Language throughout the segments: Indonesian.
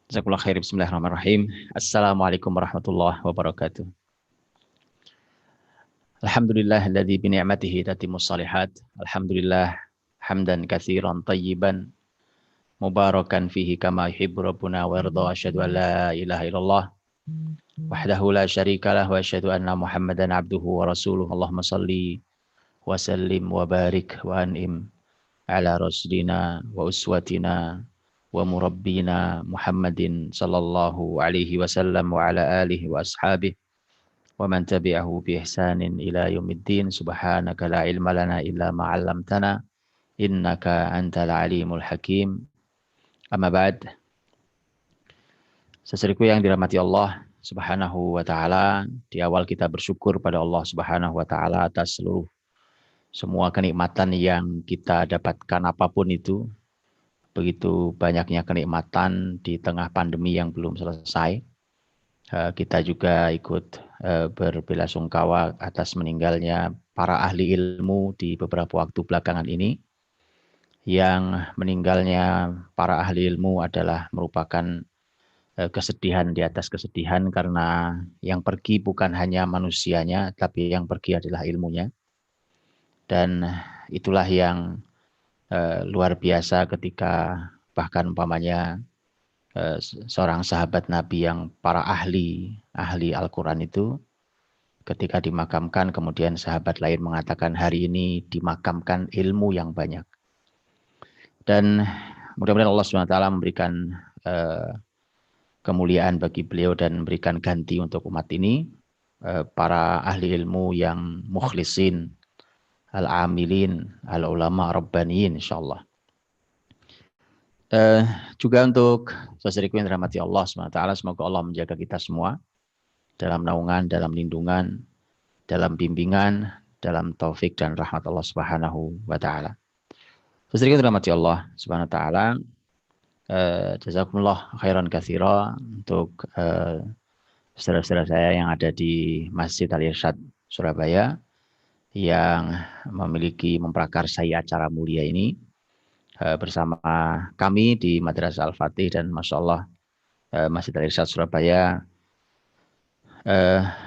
Jazakallah khair. Bismillahirrahmanirrahim. Assalamualaikum warahmatullahi wabarakatuh. Alhamdulillah alladzi bi ni'matihi tatimmus shalihat. Alhamdulillah hamdan katsiran tayyiban mubarakan fihi kama yuhibbu rabbuna wa yarda. Asyhadu an la ilaha illallah wahdahu la syarika lah wa asyhadu anna Muhammadan abduhu wa rasuluh. Allahumma shalli wa sallim wa barik wa an'im ala rasulina wa uswatina wa murabbina Muhammadin sallallahu alaihi wasallam wa ala alihi wa ashabihi wa man tabi'ahu bi ihsanin ila yaumiddin. Subhanaka la ilma lana illa ma 'allamtana innaka antal alimul hakim. Amma ba'd. Saudaraku yang dirahmati Allah Subhanahu wa taala, di awal kita bersyukur pada Allah Subhanahu wa taala atas semua kenikmatan yang kita dapatkan apapun itu. Begitu banyaknya kenikmatan di tengah pandemi yang belum selesai. Kita juga ikut berbelasungkawa atas meninggalnya para ahli ilmu di beberapa waktu belakangan ini. Yang meninggalnya para ahli ilmu adalah merupakan kesedihan di atas kesedihan, karena yang pergi bukan hanya manusianya, tapi yang pergi adalah ilmunya. Dan itulah yang luar biasa ketika bahkan umpamanya seorang sahabat Nabi yang para ahli Al-Quran itu ketika dimakamkan, kemudian sahabat lain mengatakan hari ini dimakamkan ilmu yang banyak. Dan mudah-mudahan Allah SWT memberikan kemuliaan bagi beliau dan memberikan ganti untuk umat ini, para ahli ilmu yang mukhlisin, al-amilin, al-ulama rabbaniyin insyaallah. Juga untuk saudariku yang dirahmati Allah SWT, semoga Allah menjaga kita semua dalam naungan, dalam lindungan, dalam bimbingan, dalam taufik dan rahmat Allah Subhanahu wa taala. Saudariku yang dirahmati Allah Subhanahu wa taala, jazakumullah khairan katsira untuk saudara-saudara saya yang ada di Masjid Al-Irsyad Surabaya yang memprakarsai acara mulia ini bersama kami di Madrasah Al-Fatih. Dan Masya Allah Masjid Al-Irsyad Surabaya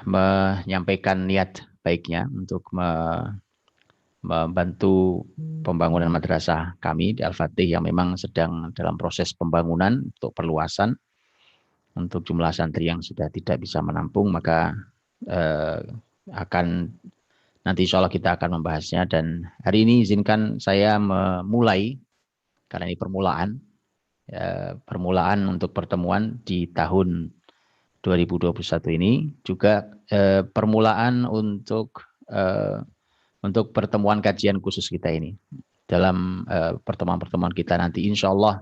menyampaikan niat baiknya untuk membantu pembangunan madrasah kami di Al-Fatih yang memang sedang dalam proses pembangunan untuk perluasan untuk jumlah santri yang sudah tidak bisa menampung. Maka akan nanti insya Allah kita akan membahasnya. Dan hari ini izinkan saya memulai, karena ini permulaan untuk pertemuan di tahun 2021 ini, juga permulaan untuk pertemuan kajian khusus kita ini. Dalam pertemuan-pertemuan kita nanti insya Allah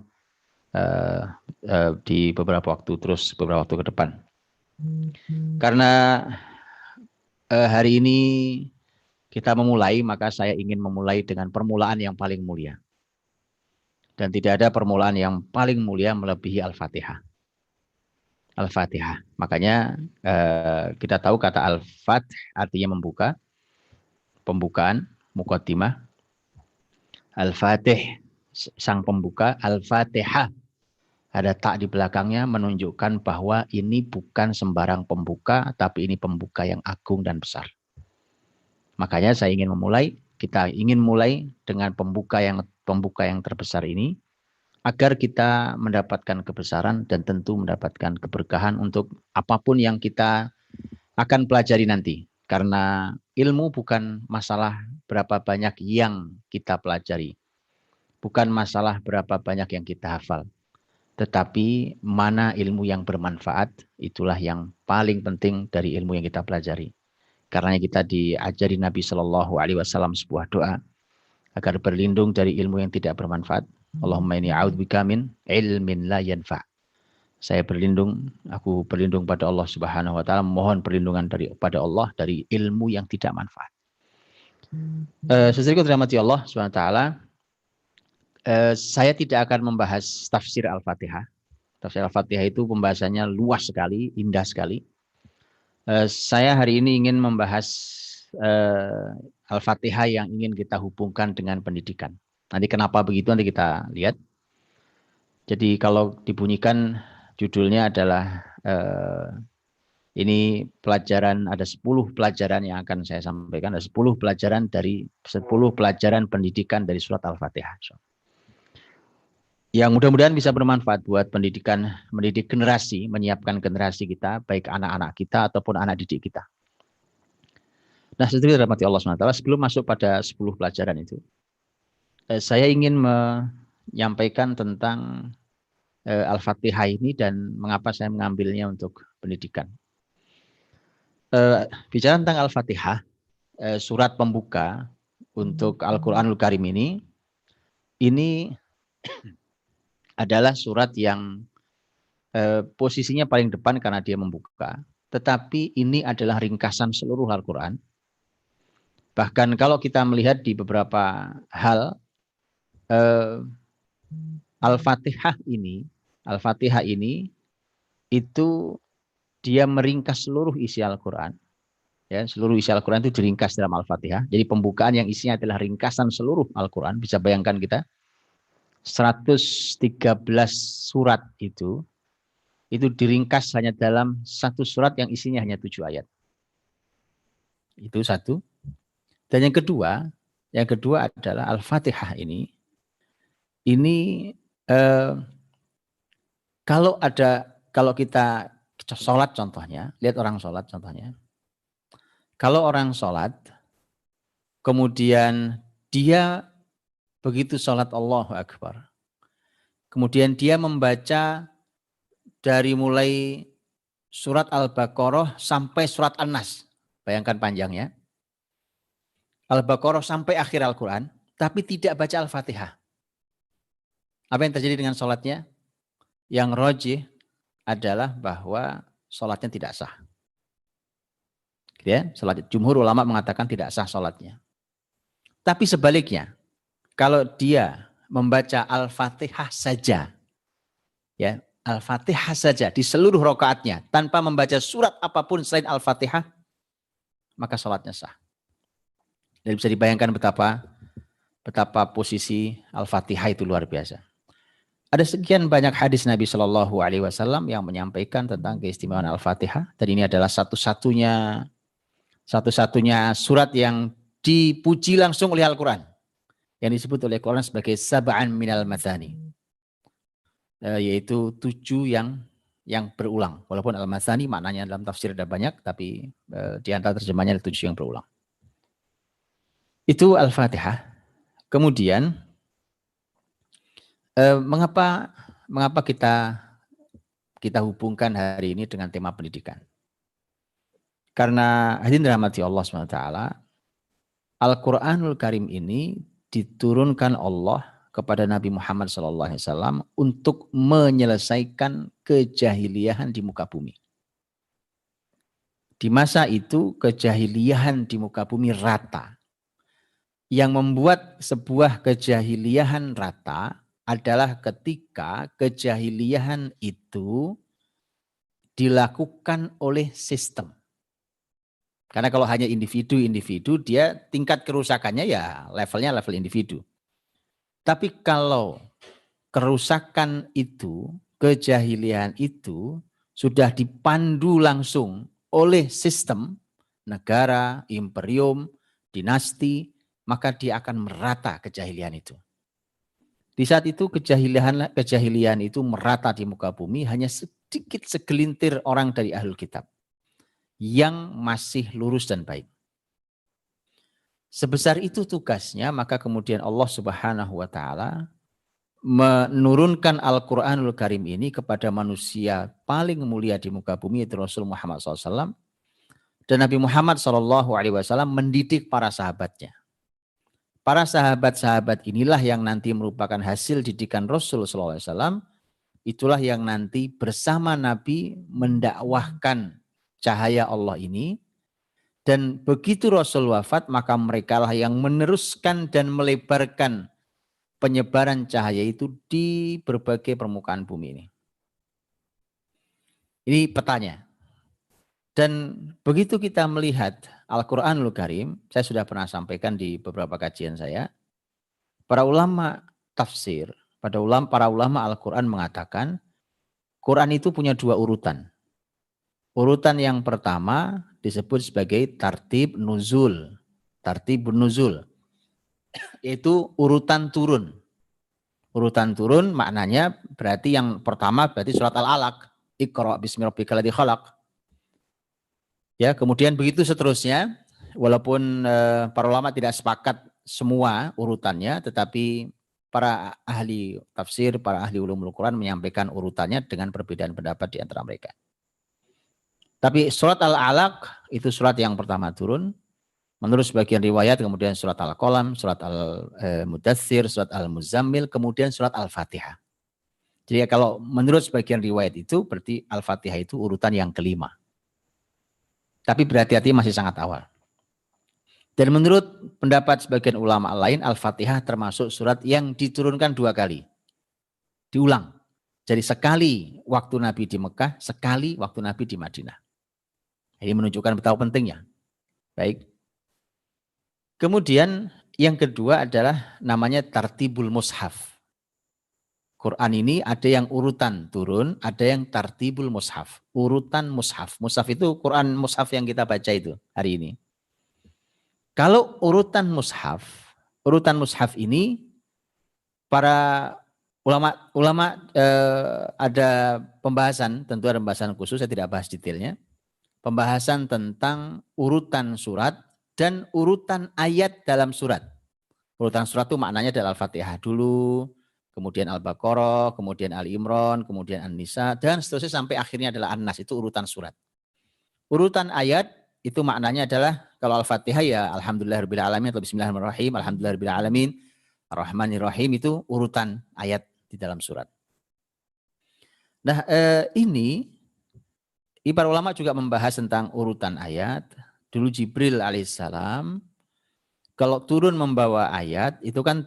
di beberapa waktu ke depan. Karena hari ini kita memulai, maka saya ingin memulai dengan permulaan yang paling mulia. Dan tidak ada permulaan yang paling mulia melebihi Al-Fatihah. Al-Fatihah. Makanya kita tahu kata Al-Fath artinya membuka, pembukaan, muqaddimah. Al-Fatih, sang pembuka. Al-Fatihah, ada tak di belakangnya menunjukkan bahwa ini bukan sembarang pembuka, tapi ini pembuka yang agung dan besar. Makanya kita ingin mulai dengan pembuka yang terbesar ini, agar kita mendapatkan kebesaran dan tentu mendapatkan keberkahan untuk apapun yang kita akan pelajari nanti. Karena ilmu bukan masalah berapa banyak yang kita pelajari, bukan masalah berapa banyak yang kita hafal, tetapi mana ilmu yang bermanfaat, itulah yang paling penting dari ilmu yang kita pelajari. Karena kita diajari Nabi Shallallahu Alaihi Wasallam sebuah doa agar berlindung dari ilmu yang tidak bermanfaat. Allahumma inni a'udzubika min ilmin la yanfa'. Aku berlindung pada Allah Subhanahu wa taala, mohon perlindungan pada Allah dari ilmu yang tidak manfaat. Saudaraku dirahmati Allah Subhanahu wa taala, saya tidak akan membahas tafsir Al-Fatihah. Tafsir Al-Fatihah itu pembahasannya luas sekali, indah sekali. Saya hari ini ingin membahas Al-Fatihah yang ingin kita hubungkan dengan pendidikan. Nanti kenapa begitu nanti kita lihat. Jadi kalau dibunyikan Judulnya adalah ini pelajaran, ada 10 pelajaran yang akan saya sampaikan, ada 10 pelajaran dari 10 pelajaran pendidikan dari surat Al-Fatihah. Yang mudah-mudahan bisa bermanfaat buat pendidikan, mendidik generasi, menyiapkan generasi kita, baik anak-anak kita ataupun anak didik kita. Nah, setelah dirahmati Allah SWT, sebelum masuk pada 10 pelajaran itu, saya ingin menyampaikan tentang Al-Fatihah ini dan mengapa saya mengambilnya untuk pendidikan. Bicara tentang Al-Fatihah, surat pembuka untuk Al-Quranul Karim ini adalah surat yang posisinya paling depan karena dia membuka. Tetapi ini adalah ringkasan seluruh Al-Quran. Bahkan kalau kita melihat di beberapa hal, Al-Fatihah ini itu dia meringkas seluruh isi Al-Quran. Ya, seluruh isi Al-Quran itu diringkas dalam Al-Fatihah. Jadi pembukaan yang isinya adalah ringkasan seluruh Al-Quran. Bisa bayangkan kita, 113 surat itu diringkas hanya dalam satu surat yang isinya hanya 7 ayat. Itu satu. Dan yang kedua adalah Al-Fatihah ini kalau kita sholat contohnya, lihat orang sholat contohnya. Kalau orang sholat, kemudian dia begitu sholat Allahu Akbar. Kemudian dia membaca dari mulai surat Al-Baqarah sampai surat An-Nas. Bayangkan panjangnya. Al-Baqarah sampai akhir Al-Quran, tapi tidak baca Al-Fatihah. Apa yang terjadi dengan sholatnya? Yang rajih adalah bahwa sholatnya tidak sah. Ya, jumhur ulama mengatakan tidak sah sholatnya. Tapi sebaliknya, kalau dia membaca Al-Fatihah saja, ya Al-Fatihah saja di seluruh rakaatnya tanpa membaca surat apapun selain Al-Fatihah, maka sholatnya sah. Dan bisa dibayangkan betapa posisi Al-Fatihah itu luar biasa. Ada sekian banyak hadis Nabi Shallallahu Alaihi Wasallam yang menyampaikan tentang keistimewaan Al-Fatihah. Dan ini adalah satu-satunya surat yang dipuji langsung oleh Al-Quran. Yang disebut oleh Al-Quran sebagai sab'an minal mathani. Yaitu 7 yang berulang. Walaupun al-mathani maknanya dalam tafsir ada banyak, tapi di antara terjemahnya ada 7 yang berulang. Itu Al-Fatihah. Kemudian mengapa kita hubungkan hari ini dengan tema pendidikan? Karena hadirin dirahmati Allah SWT, Al-Quranul Karim ini diturunkan Allah kepada Nabi Muhammad SAW untuk menyelesaikan kejahiliahan di muka bumi. Di masa itu kejahiliahan di muka bumi rata. Yang membuat sebuah kejahiliahan rata adalah ketika kejahiliahan itu dilakukan oleh sistem. Karena kalau hanya individu, dia tingkat kerusakannya ya levelnya level individu. Tapi kalau kerusakan itu, kejahiliahan itu sudah dipandu langsung oleh sistem, negara, imperium, dinasti, maka dia akan merata kejahiliahan itu. Di saat itu kejahiliahan itu merata di muka bumi, hanya sedikit segelintir orang dari ahlul kitab yang masih lurus dan baik. Sebesar itu tugasnya, maka kemudian Allah Subhanahu wa Ta'ala menurunkan Al-Quranul Karim ini kepada manusia paling mulia di muka bumi, yaitu Rasul Muhammad SAW. Dan Nabi Muhammad SAW mendidik para sahabatnya. Para sahabat-sahabat inilah yang nanti merupakan hasil didikan Rasul SAW. Itulah yang nanti bersama Nabi mendakwahkan cahaya Allah ini. Dan begitu Rasul wafat, maka mereka lah yang meneruskan dan melebarkan penyebaran cahaya itu di berbagai permukaan bumi ini. Ini petanya. Dan begitu kita melihat Al-Quranul Karim, saya sudah pernah sampaikan di beberapa kajian saya, para ulama tafsir, para ulama Al-Quran mengatakan Quran itu punya dua urutan. Urutan yang pertama disebut sebagai tartib nuzul. Tartib nuzul. Yaitu urutan turun. Urutan turun maknanya berarti yang pertama berarti surat Al-Alaq. Iqra bismi rabbikal ladzi khalaq. Ya, kemudian begitu seterusnya. Walaupun para ulama tidak sepakat semua urutannya, tetapi para ahli tafsir, para ahli ulumul Quran menyampaikan urutannya dengan perbedaan pendapat di antara mereka. Tapi surat Al-Alaq itu surat yang pertama turun. Menurut sebagian riwayat kemudian surat Al-Qalam, surat Al-Mudaththir, surat Al-Muzammil, kemudian surat Al-Fatihah. Jadi kalau menurut sebagian riwayat itu berarti Al-Fatihah itu urutan yang kelima. Tapi berhati-hati masih sangat awal. Dan menurut pendapat sebagian ulama lain, Al-Fatihah termasuk surat yang diturunkan 2 kali. Diulang. Jadi sekali waktu Nabi di Mekah, sekali waktu Nabi di Madinah. Ini menunjukkan betapa pentingnya. Baik. Kemudian yang kedua adalah namanya tartibul mushaf. Quran ini ada yang urutan turun, ada yang tartibul mushaf. Urutan mushaf. Mushaf itu Quran mushaf yang kita baca itu hari ini. Kalau urutan mushaf ini para ulama ada pembahasan, tentu ada pembahasan khusus, saya tidak bahas detailnya. Pembahasan tentang urutan surat dan urutan ayat dalam surat. Urutan surat itu maknanya adalah Al-Fatihah dulu, kemudian Al-Baqarah, kemudian Al-Imran, kemudian An-Nisa, dan seterusnya sampai akhirnya adalah An-Nas, itu urutan surat. Urutan ayat itu maknanya adalah kalau Al-Fatihah ya Alhamdulillahirrahmanirrahim atau Bismillahirrahmanirrahim, Alhamdulillahirrahmanirrahim, Ar-Rahmanirrahim itu urutan ayat di dalam surat. Nah ini para ulama juga membahas tentang urutan ayat. Dulu Jibril alaihissalam kalau turun membawa ayat itu kan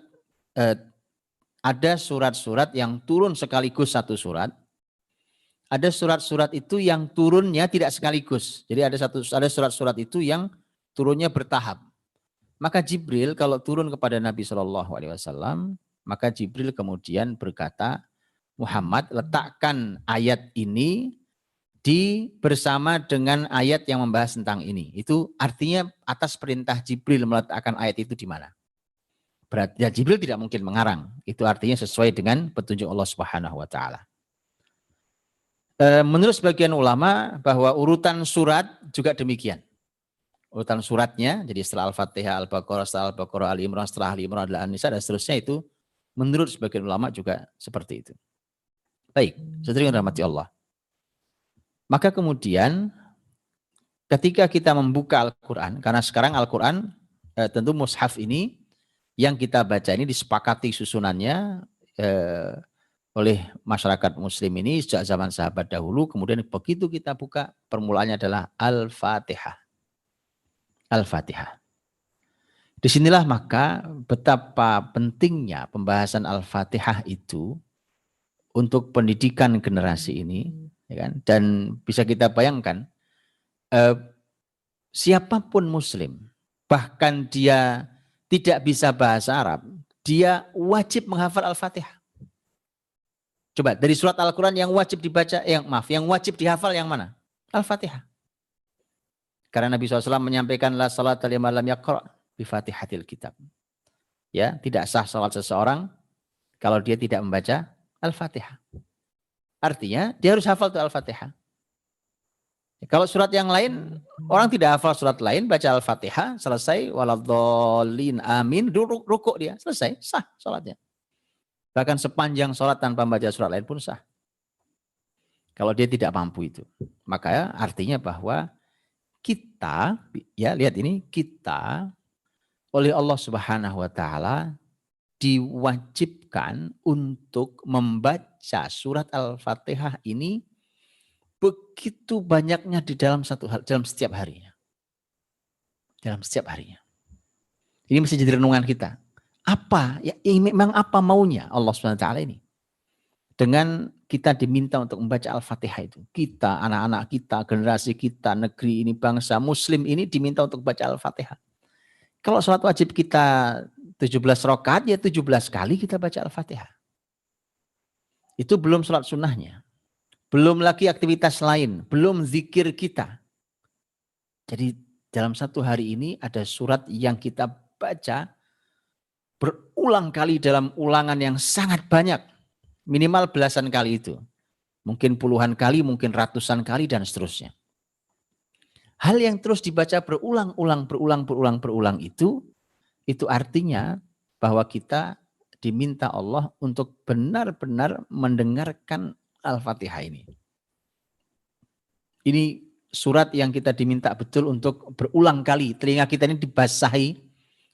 ada surat-surat yang turun sekaligus satu surat. Ada surat-surat itu yang turunnya tidak sekaligus. Jadi ada surat-surat itu yang turunnya bertahap. Maka Jibril kalau turun kepada Nabi SAW, maka Jibril kemudian berkata, Muhammad letakkan ayat ini bersama dengan ayat yang membahas tentang ini. Itu artinya atas perintah Jibril meletakkan ayat itu di mana. Berarti ya Jibril tidak mungkin mengarang. Itu artinya sesuai dengan petunjuk Allah Subhanahu wa taala. Menurut sebagian ulama bahwa urutan surat juga demikian. Urutan suratnya, jadi setelah Al-Fatihah, Al-Baqarah, setelah Al-Baqarah, Al-Imran, setelah Al-Imran adalah An-Nisa dan seterusnya itu menurut sebagian ulama juga seperti itu. Baik, saudara yang dirahmati Allah. Maka kemudian ketika kita membuka Al-Quran, karena sekarang Al-Quran tentu mushaf ini yang kita baca ini disepakati susunannya oleh masyarakat muslim ini sejak zaman sahabat dahulu, kemudian begitu kita buka permulaannya adalah Al-Fatihah. Al-Fatihah. Disinilah maka betapa pentingnya pembahasan Al-Fatihah itu untuk pendidikan generasi ini, ya kan? Dan bisa kita bayangkan siapapun muslim, bahkan dia tidak bisa bahasa Arab, dia wajib menghafal Al-Fatihah. Coba dari surat Al-Quran yang wajib dibaca, yang wajib dihafal yang mana? Al-Fatihah. Karena Nabi SAW menyampaikan la salata liman lam yaqra' bi Fatihatil kitab. Ya, tidak sah salat seseorang kalau dia tidak membaca Al-Fatihah. Artinya dia harus hafal tuh Al-Fatihah. Kalau surat yang lain, orang tidak hafal surat lain, baca Al-Fatihah, selesai, waladhdallin, amin, rukuk dia, selesai, sah salatnya. Bahkan sepanjang salat tanpa membaca surat lain pun sah. Kalau dia tidak mampu itu. Maka artinya bahwa kita, ya lihat ini, kita oleh Allah Subhanahu wa taala diwajibkan untuk membaca surat Al-Fatihah ini begitu banyaknya di dalam dalam setiap harinya. Dalam setiap harinya. Ini mesti jadi renungan kita. Apa ya memang apa maunya Allah Subhanahu wa taala ini? Dengan kita diminta untuk membaca Al-Fatihah itu. Kita, anak-anak kita, generasi kita, negeri ini, bangsa muslim ini diminta untuk baca Al-Fatihah. Kalau sholat wajib kita 17 rakaat, ya 17 kali kita baca Al-Fatihah. Itu belum sholat sunnahnya. belum lagi aktivitas lain, belum zikir kita. Jadi dalam satu hari ini ada surat yang kita baca berulang kali dalam ulangan yang sangat banyak. Minimal belasan kali itu. Mungkin puluhan kali, mungkin ratusan kali dan seterusnya. Hal yang terus dibaca berulang itu artinya bahwa kita diminta Allah untuk benar-benar mendengarkan Al-Fatihah ini. Ini surat yang kita diminta betul untuk berulang kali. Telinga kita ini dibasahi,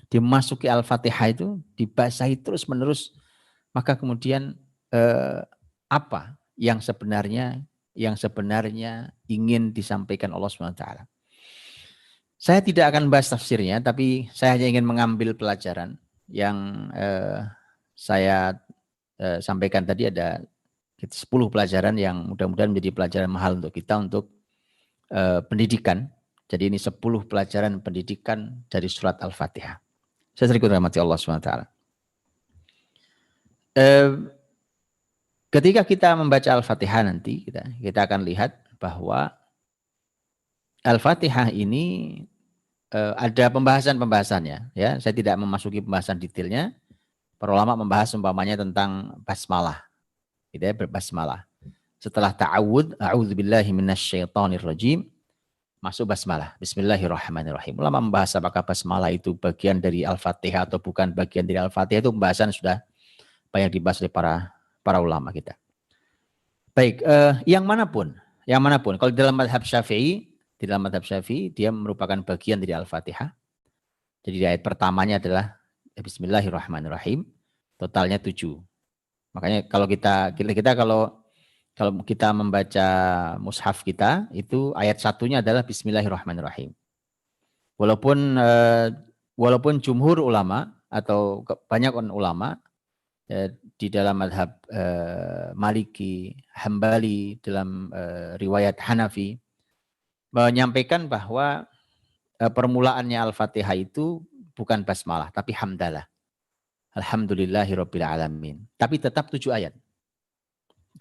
dimasuki Al-Fatihah itu, dibasahi terus-menerus. Maka kemudian apa yang sebenarnya ingin disampaikan Allah SWT. Saya tidak akan bahas tafsirnya, tapi saya hanya ingin mengambil pelajaran yang saya sampaikan tadi. Ada 10 pelajaran yang mudah-mudahan menjadi pelajaran mahal untuk kita untuk pendidikan. Jadi ini 10 pelajaran pendidikan dari surat Al-Fatihah. Saya sering rahmati Allah SWT. Ketika kita membaca Al-Fatihah nanti, kita akan lihat bahwa Al-Fatihah ini ada pembahasan-pembahasannya. Ya, saya tidak memasuki pembahasan detailnya. Para ulama membahas umpamanya tentang basmalah. Gitu ya, berbasmalah. Setelah ta'awud, a'udzubillahi minasyaitonirrajim, masuk basmalah. Bismillahirrahmanirrahim. Ulama membahas apakah basmalah itu bagian dari Al-Fatihah atau bukan bagian dari Al-Fatihah. Itu pembahasan sudah banyak dibahas oleh para ulama kita. Baik, yang manapun. Kalau dalam madhab Syafi'i, dia merupakan bagian dari Al-Fatihah. Jadi ayat pertamanya adalah Bismillahirrahmanirrahim. Totalnya 7. Makanya kalau kita membaca mushaf kita, itu ayat satunya adalah Bismillahirrahmanirrahim. Walaupun jumhur ulama atau kebanyakan ulama di dalam madhab Maliki, Hambali, dalam riwayat Hanafi, menyampaikan bahwa permulaannya Al-Fatihah itu bukan basmalah, tapi hamdalah. Alhamdulillahirabbil alamin. Tapi tetap 7 ayat.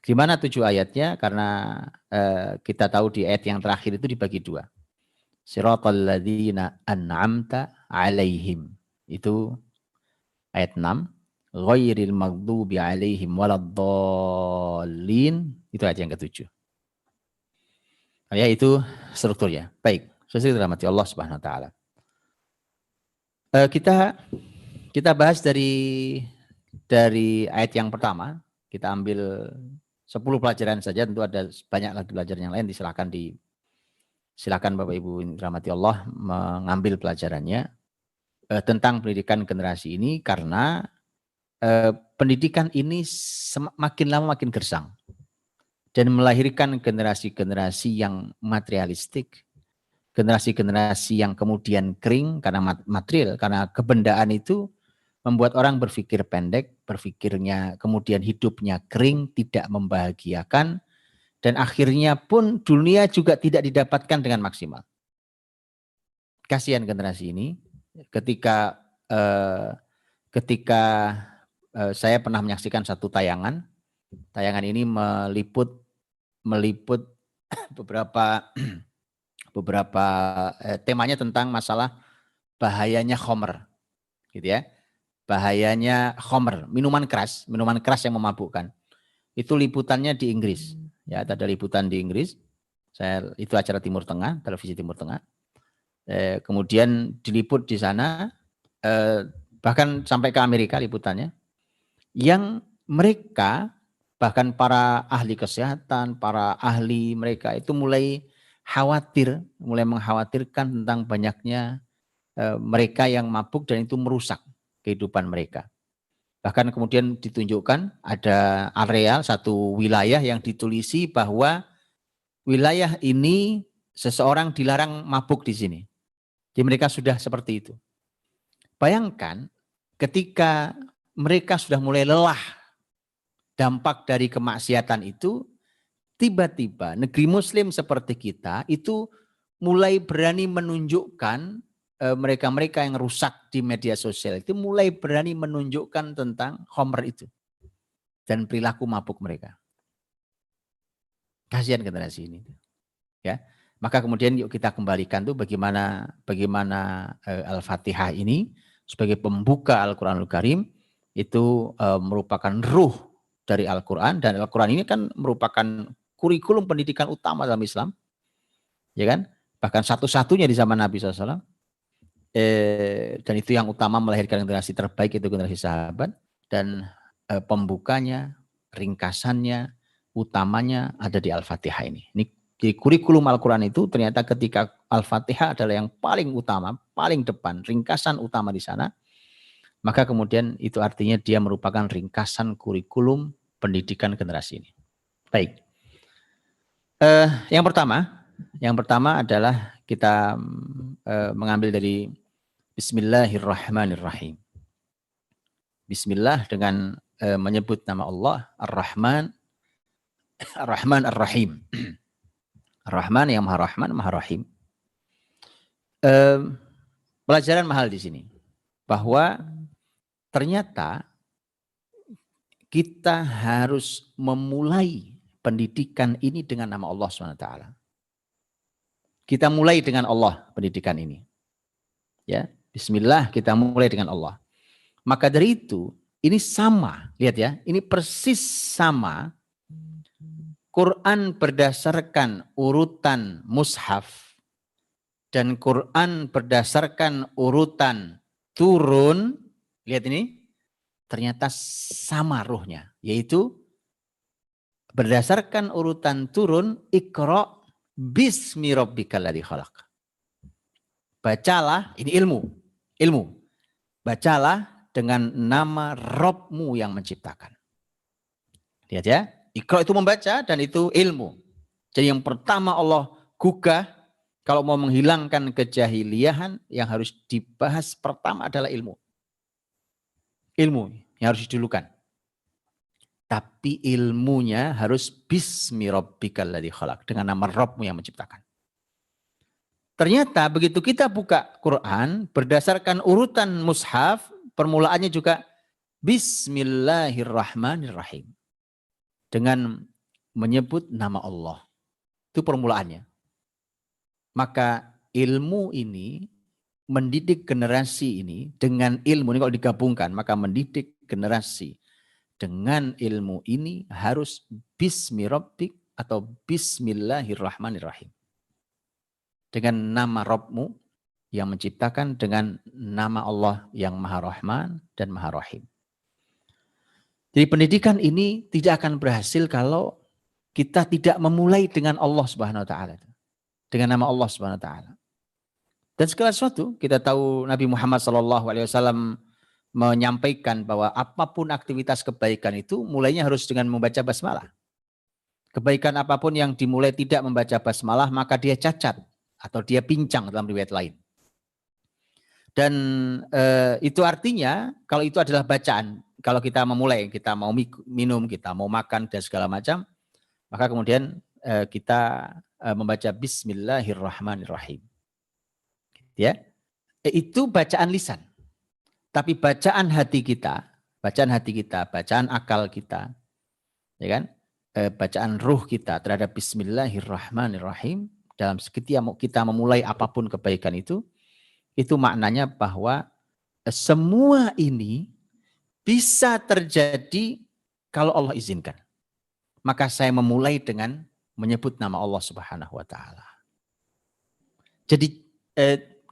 Gimana 7 ayatnya? Karena kita tahu di ayat yang terakhir itu dibagi 2. Siratal ladzina an'amta alaihim. Itu ayat 6. Ghairil maghdubi alaihim waladdallin. Itu ayat yang ke-7. Ya, itu strukturnya. Baik, sesuai dirahmati Allah Subhanahu wa taala. Kita bahas dari ayat yang pertama, kita ambil 10 pelajaran saja, tentu ada banyak lagi pelajaran yang lain, silakan Bapak Ibu dirahmati Allah mengambil pelajarannya tentang pendidikan generasi ini, karena pendidikan ini makin lama makin gersang. Dan melahirkan generasi-generasi yang materialistik, generasi-generasi yang kemudian kering karena material, karena kebendaan itu membuat orang berpikir pendek, berpikirnya kemudian hidupnya kering, tidak membahagiakan, dan akhirnya pun dunia juga tidak didapatkan dengan maksimal. Kasihan generasi ini. Ketika saya pernah menyaksikan satu tayangan ini meliput beberapa temanya tentang masalah bahayanya khamr, gitu ya. Bahayanya khamr, minuman keras yang memabukkan. Itu liputannya di Inggris. Ya, ada liputan di Inggris. Itu acara Timur Tengah, televisi Timur Tengah. Kemudian diliput di sana, bahkan sampai ke Amerika liputannya. Yang mereka, bahkan para ahli kesehatan, para ahli mereka itu mulai mengkhawatirkan tentang banyaknya mereka yang mabuk dan itu merusak kehidupan mereka. Bahkan kemudian ditunjukkan ada area, satu wilayah yang ditulisi bahwa wilayah ini seseorang dilarang mabuk di sini. Jadi mereka sudah seperti itu. Bayangkan ketika mereka sudah mulai lelah dampak dari kemaksiatan itu, tiba-tiba negeri muslim seperti kita itu mulai berani menunjukkan, mereka-mereka yang rusak di media sosial itu mulai berani menunjukkan tentang khamr itu dan perilaku mabuk mereka. Kasihan generasi ini. Ya. Maka kemudian yuk kita kembalikan tuh bagaimana Al-Fatihah ini sebagai pembuka Al-Qur'anul Karim itu merupakan ruh dari Al-Qur'an, dan Al-Qur'an ini kan merupakan kurikulum pendidikan utama dalam Islam. Ya kan? Bahkan satu-satunya di zaman Nabi SAW. Dan itu yang utama melahirkan generasi terbaik, itu generasi sahabat. Dan pembukanya, ringkasannya, utamanya ada di Al-Fatihah ini. Ini di kurikulum Al-Quran itu ternyata ketika Al-Fatihah adalah yang paling utama, paling depan, ringkasan utama di sana, maka kemudian itu artinya dia merupakan ringkasan kurikulum pendidikan generasi ini. Baik. Yang pertama adalah kita mengambil dari Bismillahirrahmanirrahim. Bismillah dengan menyebut nama Allah, Ar-Rahman, Ar-Rahman, Ar-Rahim. Ar-Rahman yang Maha Rahman, Maha Rahim. Pelajaran mahal di sini bahwa ternyata kita harus memulai pendidikan ini dengan nama Allah SWT. Kita mulai dengan Allah pendidikan ini. Ya, Bismillah, kita mulai dengan Allah. Maka dari itu, ini sama, lihat ya, ini persis sama. Quran berdasarkan urutan mushaf dan Quran berdasarkan urutan turun, lihat ini, ternyata sama ruhnya, yaitu berdasarkan urutan turun, Iqra bismi rabbikal ladzi khalaq. Bacalah, ini ilmu. Bacalah dengan nama Rabbmu yang menciptakan. Lihat ya, Iqra itu membaca dan itu ilmu. Jadi yang pertama Allah gugah, kalau mau menghilangkan kejahiliahan, yang harus dibahas pertama adalah ilmu. Ilmu yang harus didulukan. Tapi ilmunya harus bismi rabbikal ladzi khalaq, dengan nama Rabbmu yang menciptakan. Ternyata begitu kita buka Quran berdasarkan urutan mushaf, permulaannya juga Bismillahirrahmanirrahim. Dengan menyebut nama Allah. Itu permulaannya. Maka ilmu ini, mendidik generasi ini dengan ilmu ini kalau digabungkan, maka mendidik generasi dengan ilmu ini harus Bismi Rabbik atau Bismillahirrahmanirrahim. Dengan nama Rabbmu yang menciptakan, dengan nama Allah yang Maha Rahman dan Maha Rahim. Jadi pendidikan ini tidak akan berhasil kalau kita tidak memulai dengan Allah Subhanahu wa taala. Dengan nama Allah Subhanahu wa taala. Dan segala sesuatu, kita tahu Nabi Muhammad SAW menyampaikan bahwa apapun aktivitas kebaikan itu mulainya harus dengan membaca basmalah. Kebaikan apapun yang dimulai tidak membaca basmalah, maka dia cacat atau dia pincang dalam riwayat lain. Dan itu artinya kalau itu adalah bacaan, kalau kita memulai, kita mau minum, kita mau makan dan segala macam, maka kemudian kita membaca Bismillahirrahmanirrahim. Ya, itu bacaan lisan. Tapi bacaan hati kita, bacaan akal kita, ya kan? Bacaan ruh kita terhadap Bismillahirrahmanirrahim dalam setiap kita memulai apapun kebaikan itu maknanya bahwa semua ini bisa terjadi kalau Allah izinkan. Maka saya memulai dengan menyebut nama Allah Subhanahu wa taala. Jadi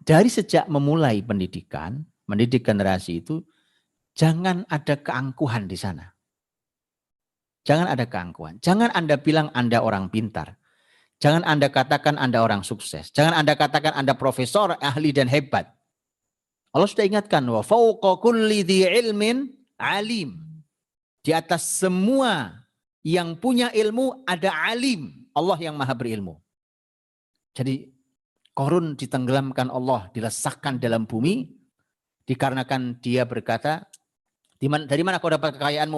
dari sejak memulai pendidikan, mendidik generasi itu, jangan ada keangkuhan di sana. Jangan ada keangkuhan. Jangan Anda bilang Anda orang pintar. Jangan Anda katakan Anda orang sukses. Jangan Anda katakan Anda profesor, ahli dan hebat. Allah sudah ingatkan, wa fauqa kulli dzi ilmin alim. Di atas semua yang punya ilmu ada alim. Allah yang maha berilmu. Jadi Qarun ditenggelamkan Allah, dilesakkan dalam bumi, dikarenakan dia berkata, dari mana kau dapat kekayaanmu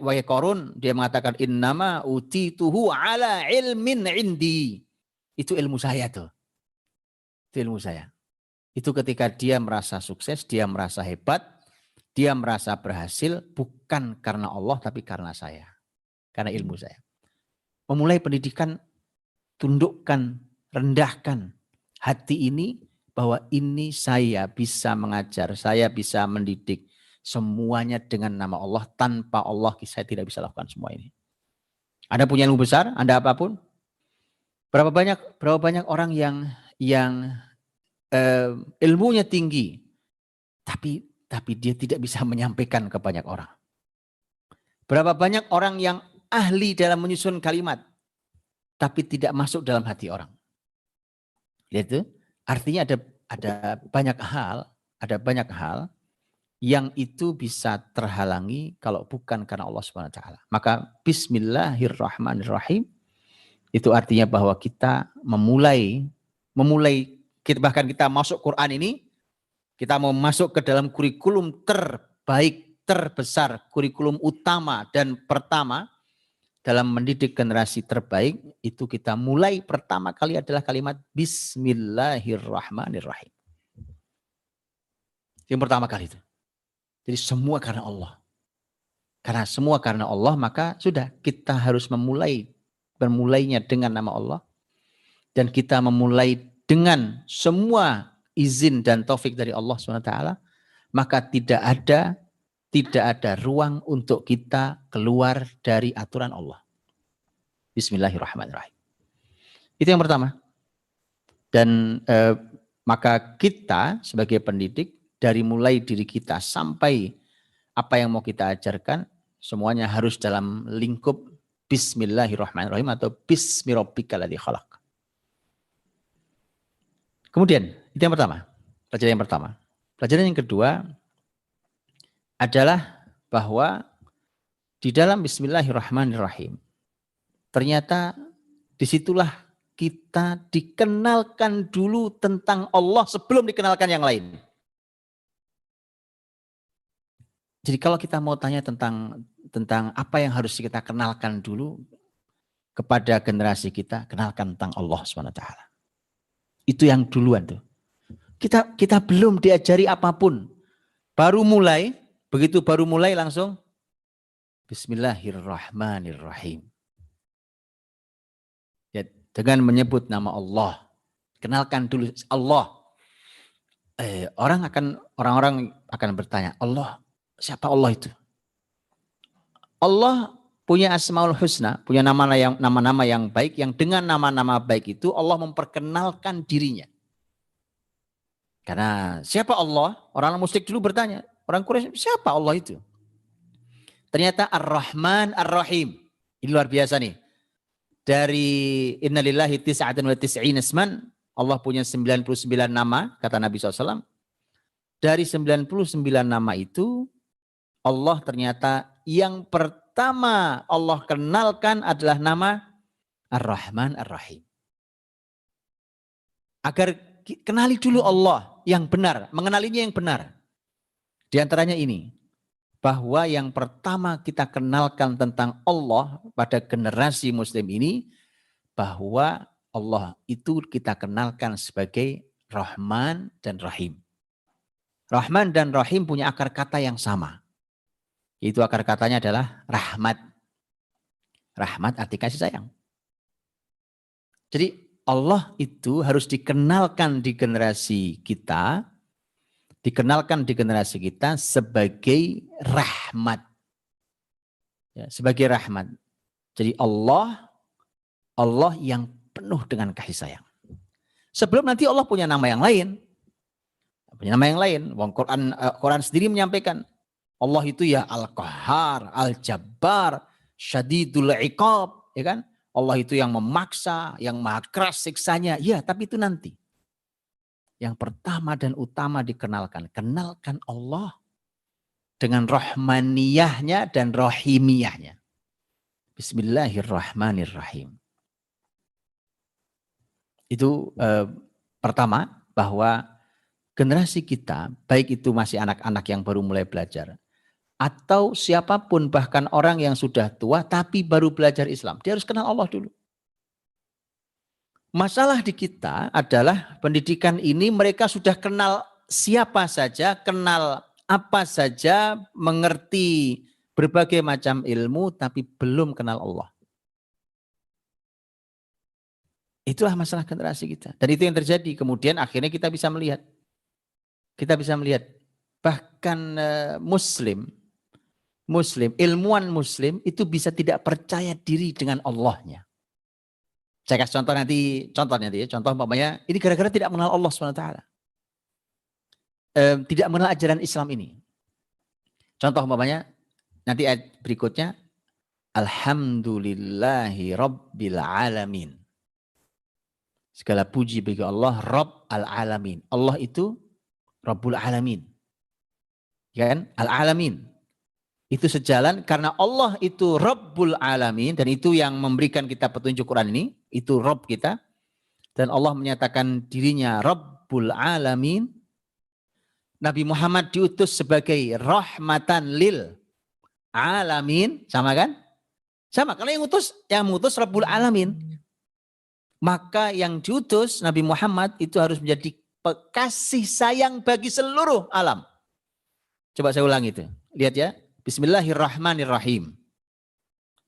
wahai Qarun? Dia mengatakan, innama utituhu ala ilmin indi. Itu ilmu saya tuh. Itu ilmu saya. Itu ketika dia merasa sukses, dia merasa hebat, dia merasa berhasil, bukan karena Allah, tapi karena saya. Karena ilmu saya. memulai pendidikan, tundukkan, rendahkan hati ini bahwa ini saya bisa mengajar, saya bisa mendidik semuanya dengan nama Allah. Tanpa Allah saya tidak bisa lakukan semua ini. Anda punya ilmu besar, Anda apapun. Berapa banyak orang yang ilmunya tinggi, tapi dia tidak bisa menyampaikan ke banyak orang. Berapa banyak orang yang ahli dalam menyusun kalimat, tapi tidak masuk dalam hati orang. Itu artinya ada banyak hal yang itu bisa terhalangi kalau bukan karena Allah Subhanahu wa taala. Maka bismillahirrahmanirrahim itu artinya bahwa kita memulai bahkan kita masuk Quran ini, kita mau masuk ke dalam kurikulum terbaik, terbesar, kurikulum utama dan pertama dalam mendidik generasi terbaik, itu kita mulai pertama kali adalah kalimat bismillahirrahmanirrahim. Yang pertama kali itu. Jadi semua karena Allah. Karena semua karena Allah, maka sudah kita harus bermulainya dengan nama Allah. Dan kita memulai dengan semua izin dan taufik dari Allah SWT. Maka tidak ada ruang untuk kita keluar dari aturan Allah. Bismillahirrahmanirrahim. Itu yang pertama. Dan maka kita sebagai pendidik, dari mulai diri kita sampai apa yang mau kita ajarkan, semuanya harus dalam lingkup Bismillahirrahmanirrahim atau Bismi Rabbikal ladzi khalaq. Kemudian, itu yang pertama. Pelajaran yang pertama. Pelajaran yang kedua adalah bahwa di dalam Bismillahirrahmanirrahim, ternyata disitulah kita dikenalkan dulu tentang Allah sebelum dikenalkan yang lain. Jadi kalau kita mau tanya tentang apa yang harus kita kenalkan dulu kepada generasi kita, kenalkan tentang Allah SWT. Itu yang duluan tuh. Kita belum diajari apapun. Begitu baru mulai langsung Bismillahirrahmanirrahim. Ya, dengan menyebut nama Allah. Kenalkan dulu Allah. Orang-orang akan bertanya, Allah, siapa Allah itu? Allah punya Asmaul Husna, punya nama-nama yang baik, yang dengan nama-nama baik itu Allah memperkenalkan dirinya. Karena siapa Allah? Orang musyrik dulu bertanya, orang Quraisy, siapa Allah itu? Ternyata Ar-Rahman Ar-Rahim. Ini luar biasa nih. Dari innalillahi tis'atan wa tis'ina isman, Allah punya 99 nama, kata Nabi SAW. Dari 99 nama itu, Allah ternyata yang pertama Allah kenalkan adalah nama Ar-Rahman Ar-Rahim. Agar kenali dulu Allah yang benar, mengenalinya yang benar. Di antaranya ini, bahwa yang pertama kita kenalkan tentang Allah pada generasi muslim ini, bahwa Allah itu kita kenalkan sebagai Rahman dan Rahim. Rahman dan Rahim punya akar kata yang sama. Itu akar katanya adalah rahmat. Rahmat arti kasih sayang. Jadi Allah itu harus dikenalkan di generasi kita, sebagai rahmat. Ya, sebagai rahmat. Jadi Allah yang penuh dengan kasih sayang. Sebelum nanti Allah punya nama yang lain. Quran sendiri menyampaikan Allah itu ya Al-Qahhar, Al-Jabbar, Syadidul Iqab, ya kan? Allah itu yang memaksa, yang maha keras siksanya. Ya, tapi itu nanti. Yang pertama dan utama dikenalkan. Kenalkan Allah dengan rahmaniyahnya dan rahimiyahnya. Bismillahirrahmanirrahim. Itu pertama, bahwa generasi kita, baik itu masih anak-anak yang baru mulai belajar, atau siapapun, bahkan orang yang sudah tua tapi baru belajar Islam, dia harus kenal Allah dulu. Masalah di kita adalah pendidikan ini mereka sudah kenal siapa saja, kenal apa saja, mengerti berbagai macam ilmu, tapi belum kenal Allah. Itulah masalah generasi kita. Dan itu yang terjadi. Kemudian akhirnya kita bisa melihat. Kita bisa melihat. Bahkan Muslim, ilmuwan Muslim itu bisa tidak percaya diri dengan Allahnya. Saya kasih contoh nanti ya. Contoh umpamanya, ini gara-gara tidak mengenal Allah SWT. Tidak mengenal ajaran Islam ini. Contoh umpamanya, nanti ayat berikutnya, Alhamdulillahi Rabbil Alamin. Segala puji bagi Allah, Rabb al-Alamin. Allah itu Rabbul Alamin. Ya kan? Al-Alamin. Itu sejalan karena Allah itu Rabbul Alamin. Dan itu yang memberikan kita petunjuk Quran ini. Itu Rabb kita. Dan Allah menyatakan dirinya Rabbul Alamin. Nabi Muhammad diutus sebagai rahmatan lil alamin. Sama kan? Sama. Kalau yang mengutus Rabbul Alamin. Maka yang diutus Nabi Muhammad itu harus menjadi kasih sayang bagi seluruh alam. Coba saya ulang itu. Lihat ya. Bismillahirrahmanirrahim.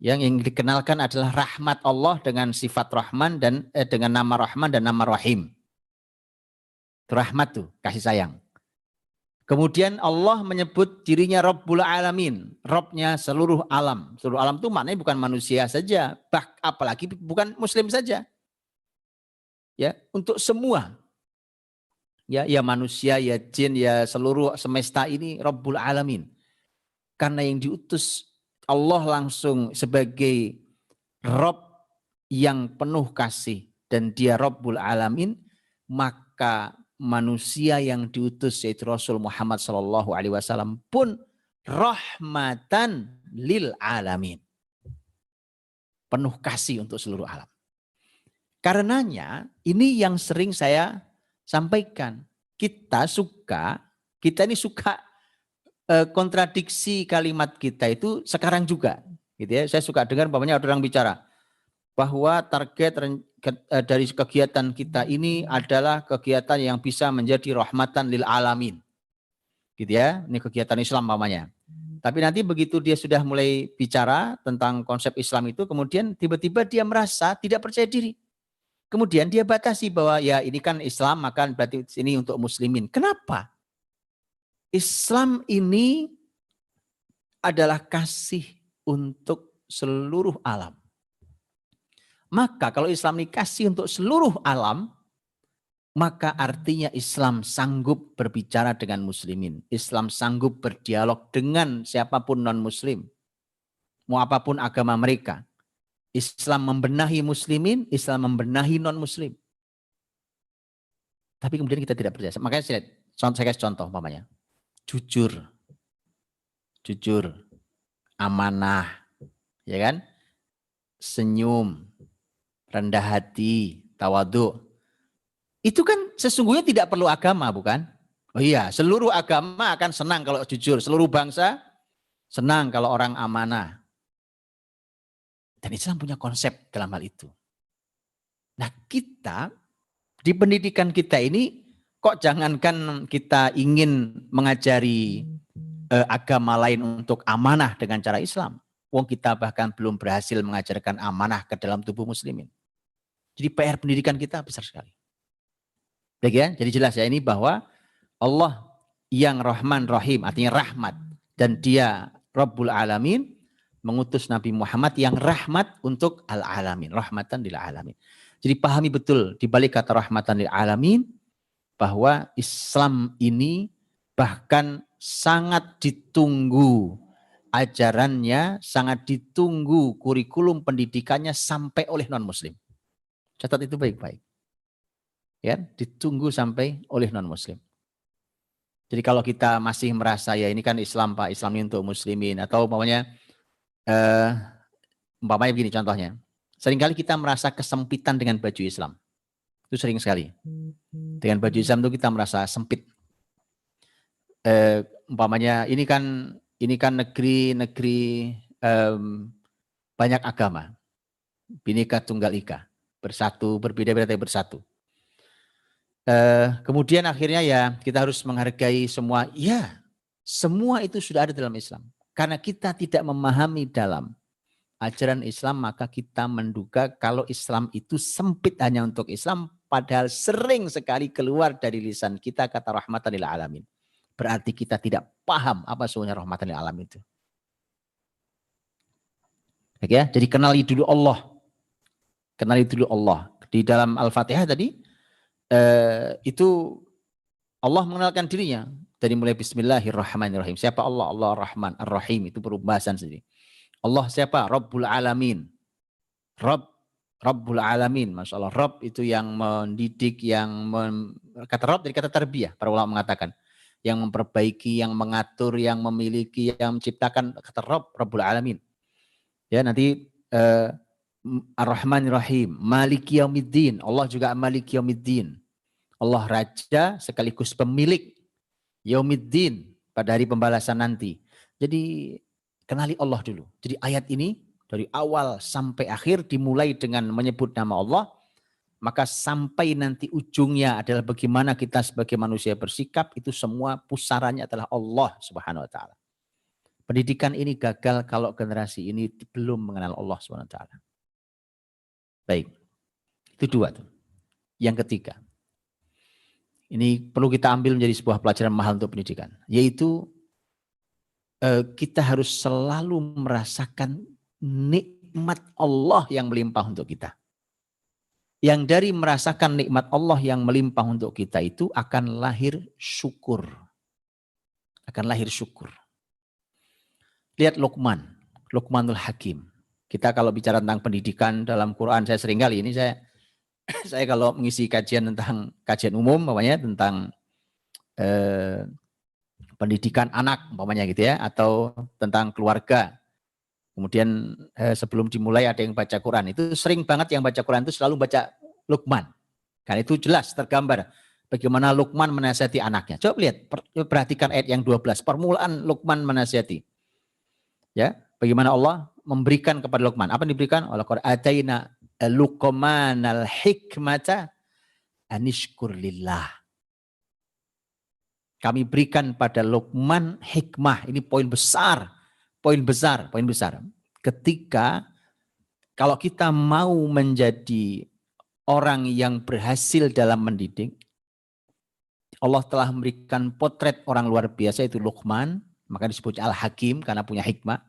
Yang dikenalkan adalah rahmat Allah dengan sifat Rahman dan dengan nama Rahman dan nama Rahim. Itu rahmat tuh, kasih sayang. Kemudian Allah menyebut dirinya Rabbul Alamin. Rabbnya seluruh alam. Seluruh alam itu maknanya bukan manusia saja. Apalagi bukan muslim saja. Ya, untuk semua. Ya manusia, ya jin, ya seluruh semesta ini Rabbul Alamin. Karena yang diutus Allah langsung sebagai Rabb yang penuh kasih. Dan dia Rabbul Alamin. Maka manusia yang diutus yaitu Rasul Muhammad SAW pun rahmatan lil alamin. Penuh kasih untuk seluruh alam. Karenanya ini yang sering saya sampaikan. Kita ini suka kontradiksi kalimat kita itu sekarang juga. Gitu ya. Saya suka dengar umpamanya ada orang bicara bahwa target dari kegiatan kita ini adalah kegiatan yang bisa menjadi rahmatan lil alamin. Gitu ya, ini kegiatan Islam umpamanya. Tapi nanti begitu dia sudah mulai bicara tentang konsep Islam itu, kemudian tiba-tiba dia merasa tidak percaya diri. Kemudian dia batasi bahwa ya ini kan Islam, maka berarti ini untuk muslimin. Kenapa? Islam ini adalah kasih untuk seluruh alam. Maka kalau Islam ini kasih untuk seluruh alam, maka artinya Islam sanggup berbicara dengan muslimin. Islam sanggup berdialog dengan siapapun non-muslim. Mau apapun agama mereka. Islam membenahi muslimin, Islam membenahi non-muslim. Tapi kemudian kita tidak percaya. Makanya saya kasih contoh umpamanya. Jujur, amanah, ya kan? Senyum, rendah hati, tawadhu. Itu kan sesungguhnya tidak perlu agama, bukan? Oh iya, seluruh agama akan senang kalau jujur. Seluruh bangsa senang kalau orang amanah. Dan Islam punya konsep dalam hal itu. Nah kita, di pendidikan kita ini, kok jangankan kita ingin mengajari agama lain untuk amanah dengan cara Islam. Wong kita bahkan belum berhasil mengajarkan amanah ke dalam tubuh muslimin. Jadi PR pendidikan kita besar sekali. Baik ya, jadi jelas ya ini bahwa Allah yang Rahman Rahim, artinya rahmat. Dan dia Rabbul Alamin, mengutus Nabi Muhammad yang rahmat untuk al-alamin. Rahmatan lil alamin. Jadi pahami betul di balik kata rahmatan lil alamin, bahwa Islam ini bahkan sangat ditunggu ajarannya, sangat ditunggu kurikulum pendidikannya sampai oleh non-muslim. Catat itu baik-baik. Ya, ditunggu sampai oleh non-muslim. Jadi kalau kita masih merasa ya ini kan Islam Pak, Islam ini untuk muslimin, atau umpamanya begini contohnya. Seringkali kita merasa kesempitan dengan baju Islam. Itu sering sekali. Dengan baju Islam itu kita merasa sempit. Umpamanya ini kan negeri banyak agama. Bhinneka Tunggal Ika. Bersatu, berbeda-beda tapi bersatu. Kemudian akhirnya ya kita harus menghargai semua. Ya, semua itu sudah ada dalam Islam. Karena kita tidak memahami dalam ajaran Islam, maka kita menduga kalau Islam itu sempit hanya untuk Islam, padahal sering sekali keluar dari lisan kita kata rahmatan lil alamin. Berarti kita tidak paham apa sebenarnya rahmatan lil alamin itu. Oke ya? Jadi kenali dulu Allah. Kenali dulu Allah. Di dalam Al-Fatihah tadi, itu Allah mengenalkan dirinya. Dari mulai Bismillahirrahmanirrahim. Siapa Allah? Allah Ar-Rahman, Ar-Rahim. Itu perubahan sendiri. Allah siapa? Rabbul Alamin. Rabbul Alamin. Masya Allah. Rabb itu yang mendidik, kata Rabb dari kata tarbiyah. Para ulama mengatakan. Yang memperbaiki, yang mengatur, yang memiliki, yang menciptakan. Kata Rabbul Alamin. Ya, nanti Ar-Rahmanir-Rahim. Maliki Yaumiddin. Allah juga Maliki Yaumiddin. Allah Raja sekaligus pemilik Yaumiddin pada hari pembalasan nanti. Jadi kenali Allah dulu. Jadi ayat ini dari awal sampai akhir dimulai dengan menyebut nama Allah. Maka sampai nanti ujungnya adalah bagaimana kita sebagai manusia bersikap. Itu semua pusarannya adalah Allah Subhanahu Wa Taala. Pendidikan ini gagal kalau generasi ini belum mengenal Allah Subhanahu Wa Taala. Baik, itu dua tuh. Yang ketiga. Ini perlu kita ambil menjadi sebuah pelajaran mahal untuk pendidikan. Yaitu kita harus selalu merasakan nikmat Allah yang melimpah untuk kita. Yang dari merasakan nikmat Allah yang melimpah untuk kita itu akan lahir syukur. Akan lahir syukur. Lihat Luqmanul Hakim. Kita kalau bicara tentang pendidikan dalam Quran, saya sering kali ini saya kalau mengisi kajian umum, umpamanya tentang pendidikan anak, umpamanya gitu ya, atau tentang keluarga. Kemudian sebelum dimulai ada yang baca Quran. Itu sering banget yang baca Quran itu selalu baca Luqman. Karena itu jelas tergambar bagaimana Luqman menasihati anaknya. Coba lihat, perhatikan ayat yang 12. Permulaan Luqman menasihati. Ya, bagaimana Allah memberikan kepada Luqman. Apa yang diberikan? Walaqad ataina Luqmanal hikmata anishkur lillah. Kami berikan pada Luqman hikmah. Ini poin besar. Poin besar. Ketika kalau kita mau menjadi orang yang berhasil dalam mendidik, Allah telah memberikan potret orang luar biasa, itu Luqman. Maka disebut Al-Hakim karena punya hikmah.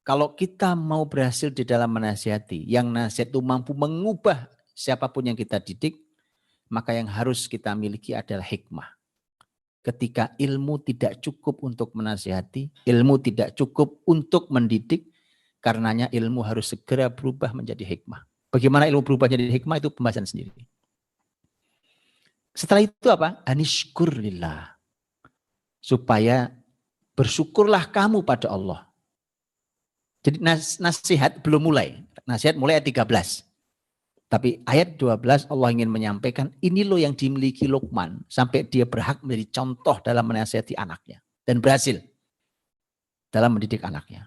Kalau kita mau berhasil di dalam menasihati, yang nasihat itu mampu mengubah siapapun yang kita didik, maka yang harus kita miliki adalah hikmah. Ketika ilmu tidak cukup untuk menasihati, ilmu tidak cukup untuk mendidik, karenanya ilmu harus segera berubah menjadi hikmah. Bagaimana ilmu berubah menjadi hikmah itu pembahasan sendiri. Setelah itu apa? Anishkur lillah. Supaya bersyukurlah kamu pada Allah. Jadi nasihat belum mulai. Nasihat mulai ayat 13. Tapi ayat 12 Allah ingin menyampaikan ini loh yang dimiliki Luqman. Sampai dia berhak menjadi contoh dalam menasihati anaknya. Dan berhasil dalam mendidik anaknya.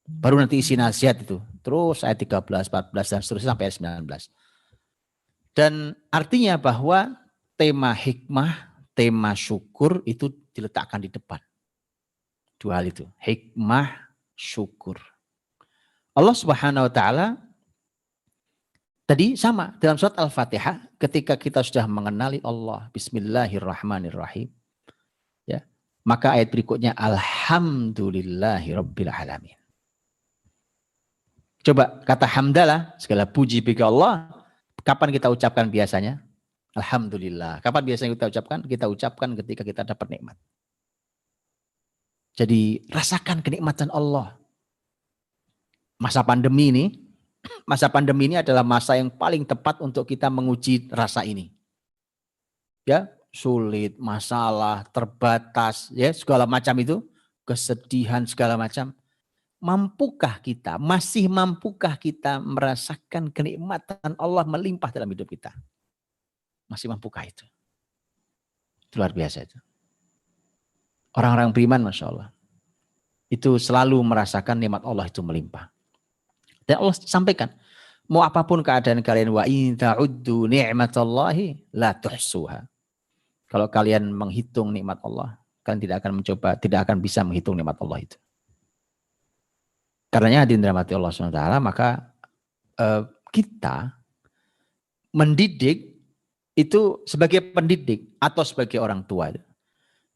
Baru nanti isi nasihat itu. Terus ayat 13, 14 dan seterusnya sampai ayat 19. Dan artinya bahwa tema hikmah, tema syukur itu diletakkan di depan. Dua hal itu. Hikmah, syukur. Allah Subhanahu Wa Taala tadi sama dalam surat Al-Fatihah ketika kita sudah mengenali Allah, Bismillahirrahmanirrahim, ya, maka ayat berikutnya Alhamdulillahirabbil alamin. Coba kata hamdalah, segala puji bagi Allah, kapan kita ucapkan biasanya? Alhamdulillah. Kapan biasanya kita ucapkan? Kita ucapkan ketika kita dapat nikmat. Jadi rasakan kenikmatan Allah. Masa pandemi ini adalah masa yang paling tepat untuk kita menguji rasa ini. Ya, sulit, masalah, terbatas, ya, segala macam itu, kesedihan segala macam. Masih mampukah kita merasakan kenikmatan Allah melimpah dalam hidup kita? Masih mampukah itu? Itu luar biasa itu. Orang-orang beriman, Masya Allah, itu selalu merasakan nikmat Allah itu melimpah. Dan Allah sampaikan, mau apapun keadaan kalian, wa in ta'uddu ni'matallahi la tuhsuha. Kalau kalian menghitung nikmat Allah, kalian tidak akan bisa menghitung nikmat Allah itu. Karenanya hadirin dirahmati Allah SWT, maka kita mendidik itu sebagai pendidik atau sebagai orang tua,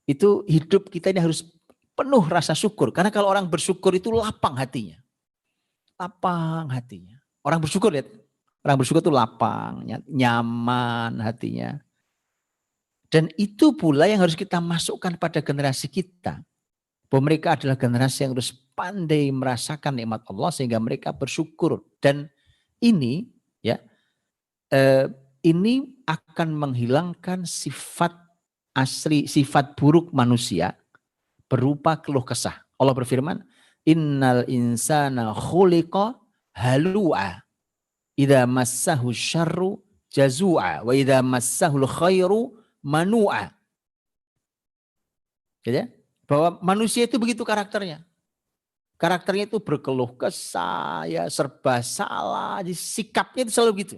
itu hidup kita ini harus penuh rasa syukur. Karena kalau orang bersyukur itu lapang hatinya. Lapang hatinya. Orang bersyukur, lihat. Orang bersyukur itu lapang, nyaman hatinya. Dan itu pula yang harus kita masukkan pada generasi kita. Bahwa mereka adalah generasi yang harus pandai merasakan nikmat Allah sehingga mereka bersyukur. Dan ini ya ini akan menghilangkan sifat asli, sifat buruk manusia berupa keluh kesah. Allah berfirman, innal insana khuliqa halu'a idza massahu syarru jazua wa idza massahul khairu manu'a. Gitu ya? Bahwa manusia itu begitu karakternya. Karakternya itu berkeluh kesah, ya serba salah, sikapnya itu selalu begitu.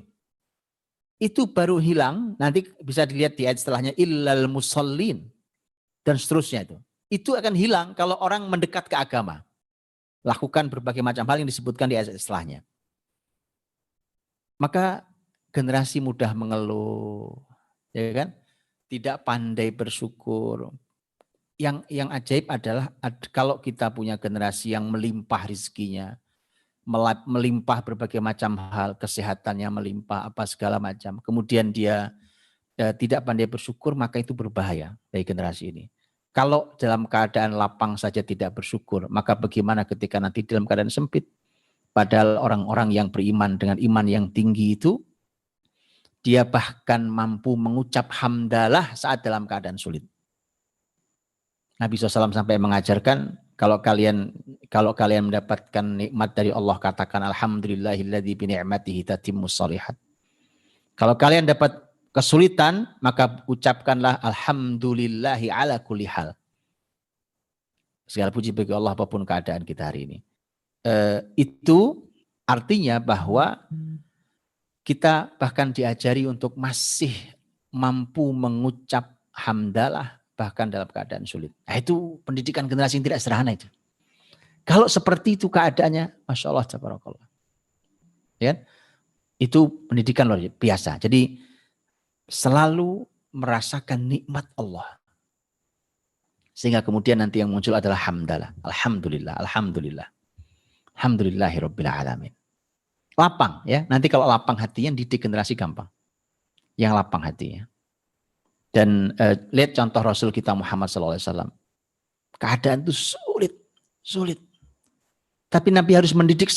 Itu baru hilang, nanti bisa dilihat di ayat setelahnya, illal musallin, dan seterusnya itu. Itu akan hilang kalau orang mendekat ke agama. Lakukan berbagai macam hal yang disebutkan di ayat setelahnya. Maka generasi mudah mengeluh, ya kan? Tidak pandai bersyukur. Yang ajaib adalah kalau kita punya generasi yang melimpah rezekinya, melimpah berbagai macam hal, kesehatannya melimpah, apa segala macam. Kemudian dia tidak pandai bersyukur, maka itu berbahaya bagi generasi ini. Kalau dalam keadaan lapang saja tidak bersyukur, maka bagaimana ketika nanti dalam keadaan sempit? Padahal orang-orang yang beriman dengan iman yang tinggi itu, dia bahkan mampu mengucap hamdalah saat dalam keadaan sulit. Nabi SAW sampai mengajarkan, kalau kalian mendapatkan nikmat dari Allah, katakan alhamdulillahilladzi bi ni'matihi tatimmus shalihat. Kalau kalian dapat kesulitan, maka ucapkanlah alhamdulillahi ala kulli hal. Segala puji bagi Allah apapun keadaan kita hari ini. Itu artinya bahwa kita bahkan diajari untuk masih mampu mengucap hamdalah bahkan dalam keadaan sulit. Nah, itu pendidikan generasi yang tidak sederhana itu. Kalau seperti itu keadaannya, Masya Allah, tabarakallah. Ya, itu pendidikan luar biasa. Jadi selalu merasakan nikmat Allah. Sehingga kemudian nanti yang muncul adalah hamdalah. Alhamdulillah, alhamdulillah. Alhamdulillahirabbil alamin. Lapang ya. Nanti kalau lapang hatinya didik generasi gampang. Yang lapang hatinya. Dan lihat contoh Rasul kita Muhammad SAW. Keadaan itu sulit. Tapi Nabi harus mendidik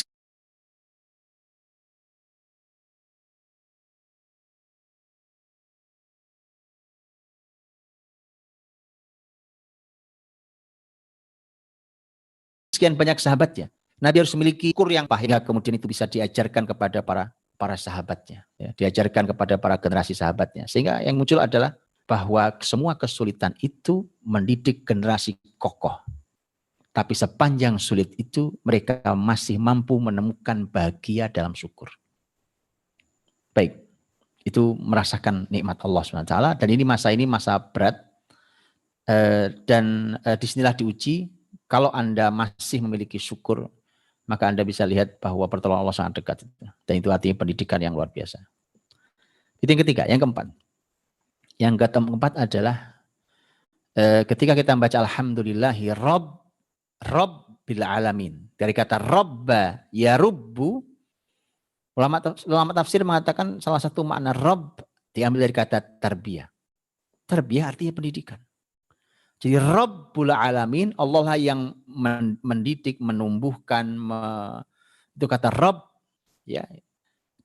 sekian banyak sahabatnya. Nabi harus memiliki kur yang pahit, kemudian itu bisa diajarkan kepada para sahabatnya. Ya, diajarkan kepada para generasi sahabatnya. Sehingga yang muncul adalah bahwa semua kesulitan itu mendidik generasi kokoh. Tapi sepanjang sulit itu mereka masih mampu menemukan bahagia dalam syukur. Baik, itu merasakan nikmat Allah SWT. Dan ini masa berat. Dan disinilah diuji, kalau Anda masih memiliki syukur, maka Anda bisa lihat bahwa pertolongan Allah sangat dekat. Dan itu artinya pendidikan yang luar biasa. Itu yang ketiga. Yang keempat. Yang keempat adalah ketika kita membaca alhamdulillahi rabbil alamin. Dari kata robba ya rubbu, ulama tafsir mengatakan salah satu makna rob diambil dari kata tarbiyah. Tarbiyah artinya pendidikan. Jadi rabbul alamin, Allah lah yang mendidik, menumbuhkan, itu kata rob ya.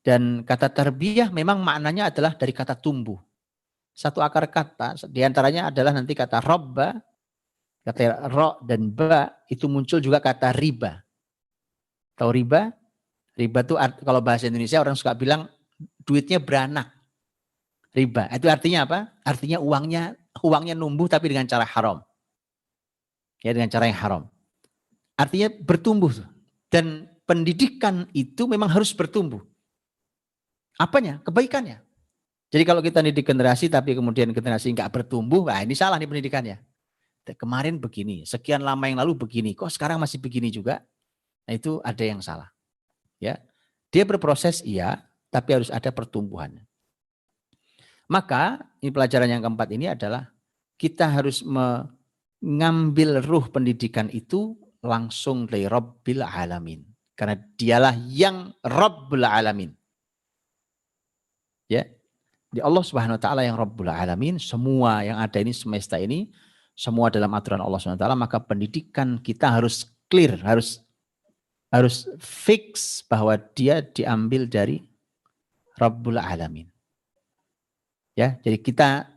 Dan kata tarbiyah memang maknanya adalah dari kata tumbuh. Satu akar kata, diantaranya adalah nanti kata robba, kata ro dan ba, itu muncul juga kata riba. Tahu riba? Riba itu kalau bahasa Indonesia orang suka bilang duitnya beranak. Riba, itu artinya apa? Artinya uangnya numbuh tapi dengan cara haram. Ya, dengan cara yang haram. Artinya bertumbuh. Dan pendidikan itu memang harus bertumbuh. Apanya? Kebaikannya. Jadi kalau kita didik generasi tapi kemudian generasi nggak bertumbuh, nah ini salah nih pendidikannya. Kemarin begini, sekian lama yang lalu begini, kok sekarang masih begini juga? Nah, itu ada yang salah. Ya, dia berproses iya, tapi harus ada pertumbuhannya. Maka ini pelajaran yang keempat ini adalah kita harus mengambil ruh pendidikan itu langsung dari Rabbil Alamin. Karena dialah yang Rabbul Alamin. Ya, di Allah Subhanahu Wa Taala yang Rabbul Alamin, semua yang ada ini semesta ini, semua dalam aturan Allah Subhanahu Wa Taala, maka pendidikan kita harus clear, harus fix bahwa dia diambil dari Rabbul Alamin. Ya, jadi kita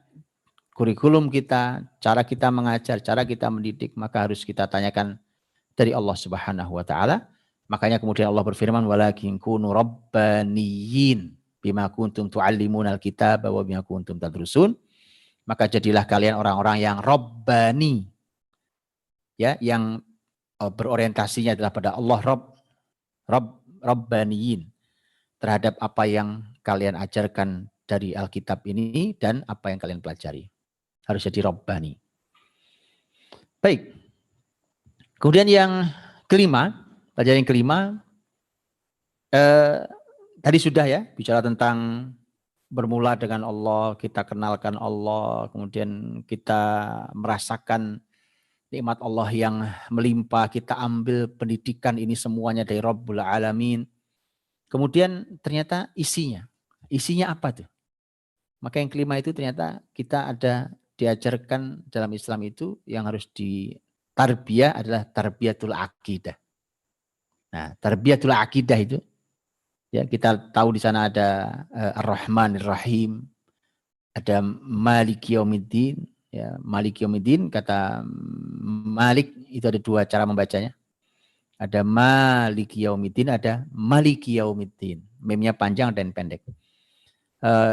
kurikulum kita, cara kita mengajar, cara kita mendidik, maka harus kita tanyakan dari Allah Subhanahu wa taala. Makanya kemudian Allah berfirman, walakin kunu rabbaniyin bima kuntum tuallimunal kitaba wa bima kuntum tadrusun. Maka jadilah kalian orang-orang yang rabbani. Ya, yang berorientasinya adalah pada Allah rabbaniyin, terhadap apa yang kalian ajarkan dari Alkitab ini dan apa yang kalian pelajari. Harus jadi Rabbani. Baik. Kemudian yang kelima, pelajaran yang kelima, tadi sudah ya, bicara tentang bermula dengan Allah, kita kenalkan Allah, kemudian kita merasakan nikmat Allah yang melimpah, kita ambil pendidikan ini semuanya dari Rabbul Alamin. Kemudian ternyata isinya apa tuh? Maka yang kelima itu ternyata kita ada diajarkan dalam Islam itu yang harus ditarbiyah adalah tarbiyatul akidah. Nah, tarbiyatul akidah itu ya kita tahu di sana ada Ar-Rahmanir Rahim, ada Maliki Yaumiddin, ya Maliki Yaumiddin, kata Malik itu ada dua cara membacanya. Ada Maliki Yaumiddin, ada Maliki Yaumiddin. Memnya panjang dan pendek.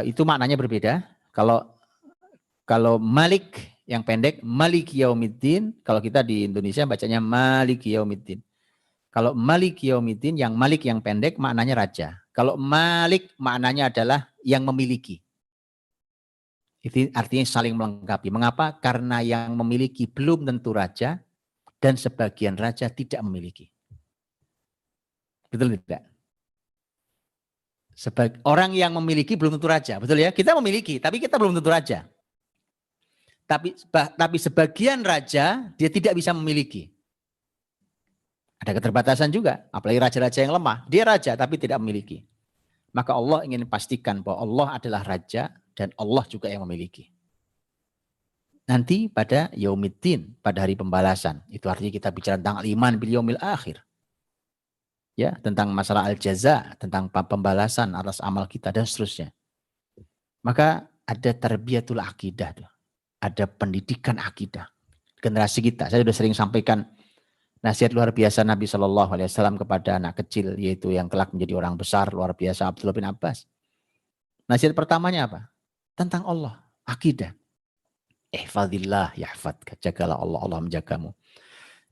Itu maknanya berbeda. Kalau Malik yang pendek, Maliki Yaumiddin. Kalau kita di Indonesia bacanya Maliki Yaumiddin. Kalau Maliki Yaumiddin, yang Malik yang pendek maknanya raja. Kalau Malik maknanya adalah yang memiliki. Itu artinya saling melengkapi. Mengapa? Karena yang memiliki belum tentu raja dan sebagian raja tidak memiliki. Betul tidak? Orang yang memiliki belum tentu raja, betul ya? Kita memiliki, tapi kita belum tentu raja. Tapi sebagian raja dia tidak bisa memiliki. Ada keterbatasan juga, apalagi raja-raja yang lemah. Dia raja tapi tidak memiliki. Maka Allah ingin pastikan bahwa Allah adalah raja dan Allah juga yang memiliki. Nanti pada Yaumiddin, pada hari pembalasan, itu artinya kita bicara tentang iman bil yaumil akhir. Ya, tentang masalah al-jaza, tentang pembalasan atas amal kita dan seterusnya. Maka ada tarbiyatul akidah, ada pendidikan akidah. Generasi kita, saya sudah sering sampaikan nasihat luar biasa Nabi SAW kepada anak kecil, yaitu yang kelak menjadi orang besar, luar biasa, Abdullah bin Abbas. Nasihat pertamanya apa? Tentang Allah, akidah. Ihfadillah yahfadka, jagalah Allah, Allah menjagamu.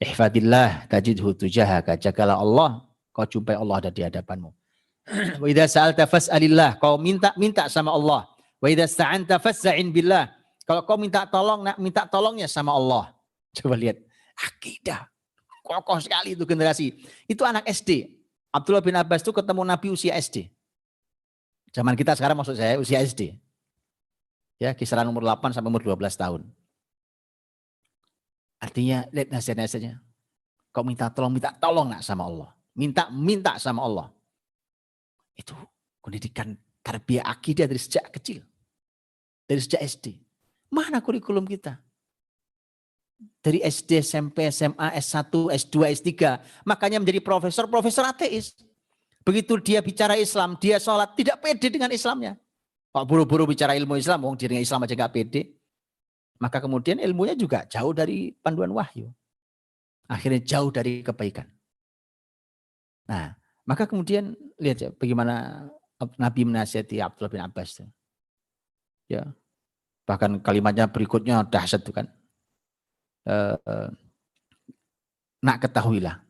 Ihfadillah tajidhu tujahaka, jagalah Allah, kau jumpai Allah ada di hadapanmu. Wa idza sa'alta fas'alillah, kau minta sama Allah. Wa idza sta'anta fasta'in billah. Kalau kau minta tolongnya sama Allah. Coba lihat, akidah. Kokoh sekali itu generasi. Itu anak SD. Abdullah bin Abbas itu ketemu Nabi usia SD. Zaman kita sekarang maksud saya usia SD. Ya, kisaran umur 8 sampai umur 12 tahun. Artinya lihat nasihat-nasihatnya. Kau minta tolong nak sama Allah. Minta sama Allah. Itu pendidikan tarbiyah akidah dari sejak kecil. Dari sejak SD. Mana kurikulum kita? Dari SD, SMP, SMA, S1, S2, S3. Makanya menjadi profesor ateis. Begitu dia bicara Islam, dia sholat, tidak pede dengan Islamnya. Kok buru-buru bicara ilmu Islam, dengan Islam aja gak pede. Maka kemudian ilmunya juga jauh dari panduan wahyu. Akhirnya jauh dari kebaikan. Nah, maka kemudian lihat ya bagaimana Nabi menasihati Abdullah bin Abbas. Ya, bahkan kalimatnya berikutnya dahsyat tuh kan. Nak ketahuilah.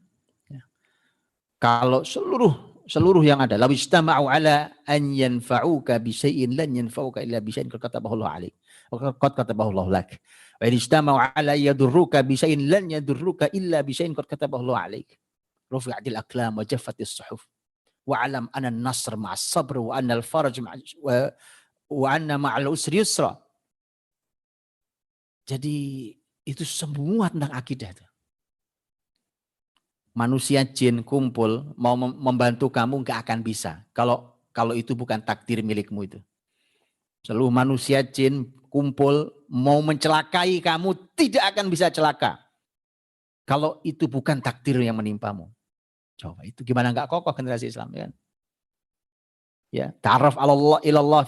Ya. Kalau seluruh yang ada, law istama'u ala an yanfa'uka bi syai'in lan yanfa'uka illa bi syai'in qad katabahu Allah 'alaik. Qad katabahu Allah lak. Wa in istama'u ala yadurruka bi syai'in lan yadurruka illa bi syai'in qad katabahu Allah 'alaik. rufi'atil aqlam wa jaffatis suhuf. Wa'alam anna an-nasr ma'as sabr wa anna al-faraj wa anna ma'al usri yusra. Jadi itu semua tentang akidah itu. Manusia jin kumpul mau membantu kamu nggak akan bisa kalau itu bukan takdir milikmu itu. Seluruh manusia jin kumpul mau mencelakai kamu tidak akan bisa celaka kalau itu bukan takdir yang menimpamu. Coba itu gimana nggak kokoh generasi Islam, ya kan? Ya, ta'arraf ilallah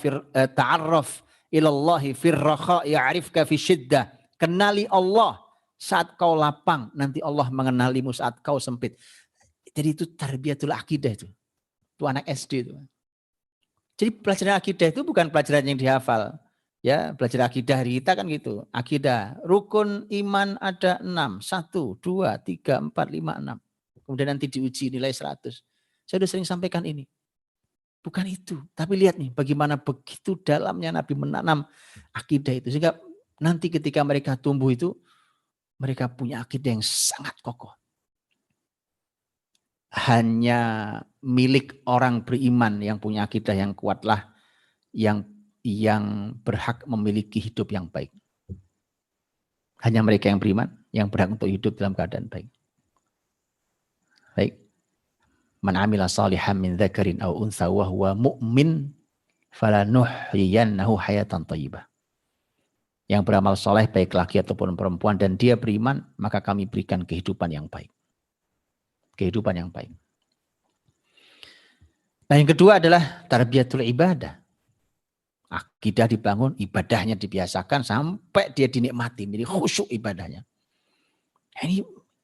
ta'arraf ilallahi fir rakha ya'rifka fi syiddah. Kenali Allah saat kau lapang, nanti Allah mengenalimu saat kau sempit. Jadi itu tarbiyatul akidah itu. Itu anak SD itu. Jadi pelajaran akidah itu bukan pelajaran yang dihafal. Ya, belajar akidah hari kita kan gitu. Akidah, rukun iman ada 6. 1, 2, 3, 4, 5, 6. Kemudian nanti diuji nilai 100. Saya sudah sering sampaikan ini. Bukan itu. Tapi lihat nih bagaimana begitu dalamnya Nabi menanam akidah itu. Sehingga nanti ketika mereka tumbuh itu, mereka punya akidah yang sangat kokoh. Hanya milik orang beriman yang punya akidah yang kuatlah yang berhak memiliki hidup yang baik. Hanya mereka yang beriman yang berhak untuk hidup dalam keadaan baik. Baik. Man amila salihan min dzakarin aw untha wa huwa mu'min falanuhyiyannahu hayatan thayyibah. Yang beramal soleh baik laki ataupun perempuan dan dia beriman, maka kami berikan kehidupan yang baik. Kehidupan yang baik. Nah, yang kedua adalah tarbiyatul ibadah. Akidah dibangun, ibadahnya dibiasakan sampai dia dinikmati, menjadi khusyuk ibadahnya.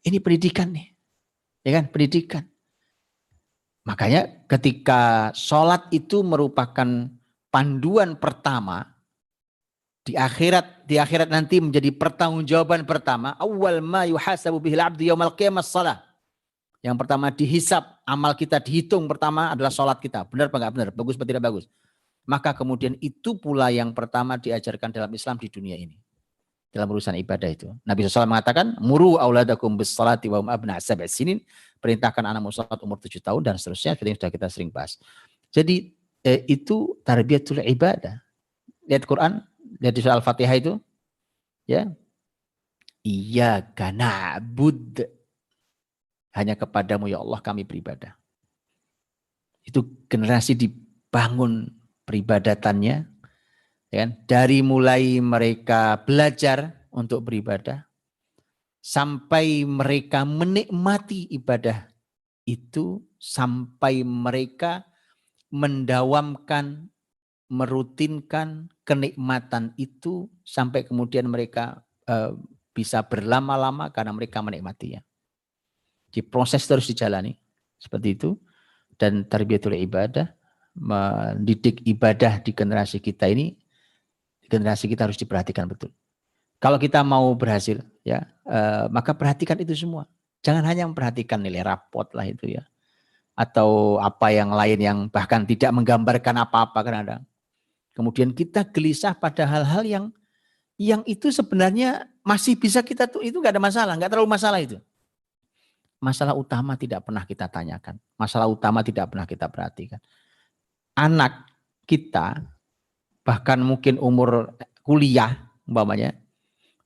Ini pendidikan nih. Ya kan, pendidikan. Makanya ketika sholat itu merupakan panduan pertama, di akhirat nanti menjadi pertanggungjawaban pertama. Awwal ma yuhasabu bihil abdu yaumal qiyamah shalah. Yang pertama dihisab, amal kita dihitung pertama adalah sholat kita. Benar apa enggak benar? Bagus atau tidak bagus? Maka kemudian itu pula yang pertama diajarkan dalam Islam di dunia ini. Dalam urusan ibadah itu. Nabi SAW mengatakan, muru auladakum bis salati wa hum abna sab'i sinin. Perintahkan anakmu salat umur 7 tahun dan seterusnya. Seperti yang sudah kita sering bahas. Jadi itu tarbiyatul ibadah. Lihat Quran, lihat di surah Al-Fatihah itu. Ya. Iyyaka na'bud. Hanya kepadamu ya Allah kami beribadah. Itu generasi dibangun peribadatannya. Ya kan? Dari mulai mereka belajar untuk beribadah. Sampai mereka menikmati ibadah itu. Sampai mereka mendawamkan, merutinkan kenikmatan itu. Sampai kemudian mereka bisa berlama-lama karena mereka menikmatinya. Jadi proses terus dijalani. Seperti itu. Dan tarbiyatul ibadah. Mendidik ibadah di generasi kita ini. Generasi kita harus diperhatikan betul. Kalau kita mau berhasil, ya, maka perhatikan itu semua. Jangan hanya memperhatikan nilai rapot lah itu ya, atau apa yang lain yang bahkan tidak menggambarkan apa-apa kadang-kadang. Kemudian kita gelisah pada hal-hal yang itu sebenarnya masih bisa kita tuh itu nggak ada masalah, nggak terlalu masalah itu. Masalah utama tidak pernah kita tanyakan, masalah utama tidak pernah kita perhatikan. Anak kita bahkan mungkin umur kuliah umpamanya,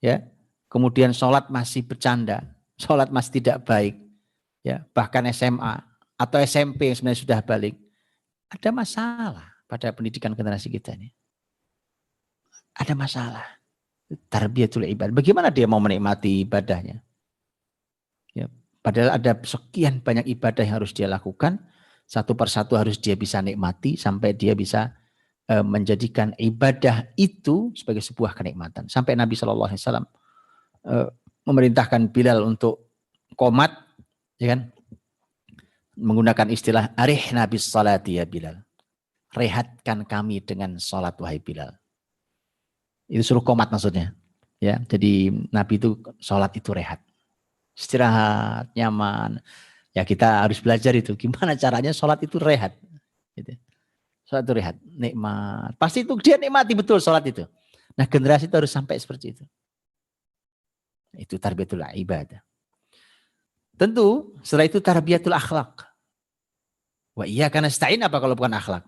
ya, kemudian sholat masih bercanda, sholat masih tidak baik, ya, bahkan SMA atau SMP yang sebenarnya sudah balik, ada masalah pada pendidikan generasi kita ini, ada masalah. Tarbiyatul ibadah, bagaimana dia mau menikmati ibadahnya? Ya, padahal ada sekian banyak ibadah yang harus dia lakukan, satu persatu harus dia bisa nikmati sampai dia bisa menjadikan ibadah itu sebagai sebuah kenikmatan. Sampai Nabi SAW memerintahkan Bilal untuk qomat, ya kan? Menggunakan istilah arihna bis salati ya Bilal. Rehatkan kami dengan salat wahai Bilal. Itu suruh qomat maksudnya. Ya, jadi Nabi itu salat itu rehat. Istirahat, nyaman. Ya kita harus belajar itu gimana caranya salat itu rehat. Gitu. Sholat itu rehat, nikmat. Pasti itu dia nikmati betul sholat itu. Nah generasi itu harus sampai seperti itu. Itu tarbiyatul ibadah. Tentu setelah itu tarbiyatul akhlak. Wa iyyaka nasta'in, apa kalau bukan akhlak?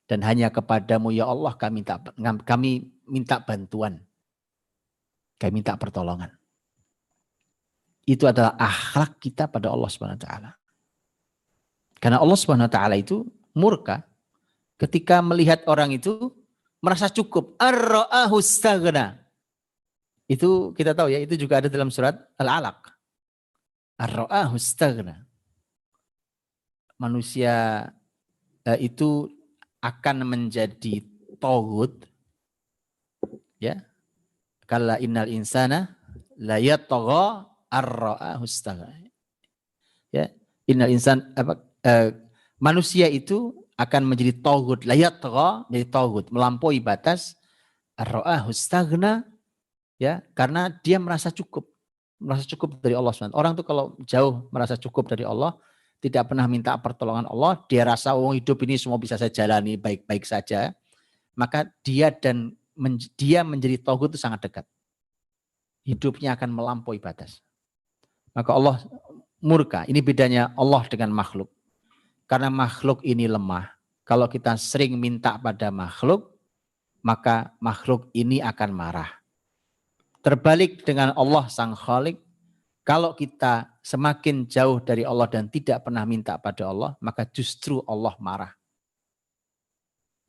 Dan hanya kepadamu ya Allah kami minta bantuan. Kami minta pertolongan. Itu adalah akhlak kita pada Allah Subhanahu wa taala. Karena Allah Subhanahu wa taala itu murka ketika melihat orang itu merasa cukup. Ar-ra'ahu istaghna. Itu kita tahu ya, itu juga ada dalam surat Al-Alaq. Ar-ra'ahu istaghna. Manusia itu akan menjadi taghut, ya. Kalla innal insana la yatgha ar-ra'ahu istaghna. Ya, innal insan manusia itu akan menjadi taghut, la yatgha, menjadi taghut, melampaui batas, ar-ra'ahu istaghna, ya, karena dia merasa cukup dari Allah SWT. Orang tuh kalau jauh merasa cukup dari Allah, tidak pernah minta pertolongan Allah, dia rasa hidup ini semua bisa saya jalani baik-baik saja, maka dia menjadi taghut itu sangat dekat. Hidupnya akan melampaui batas. Maka Allah murka. Ini bedanya Allah dengan makhluk. Karena makhluk ini lemah. Kalau kita sering minta pada makhluk, maka makhluk ini akan marah. Terbalik dengan Allah Sang Khalik, kalau kita semakin jauh dari Allah dan tidak pernah minta pada Allah, maka justru Allah marah.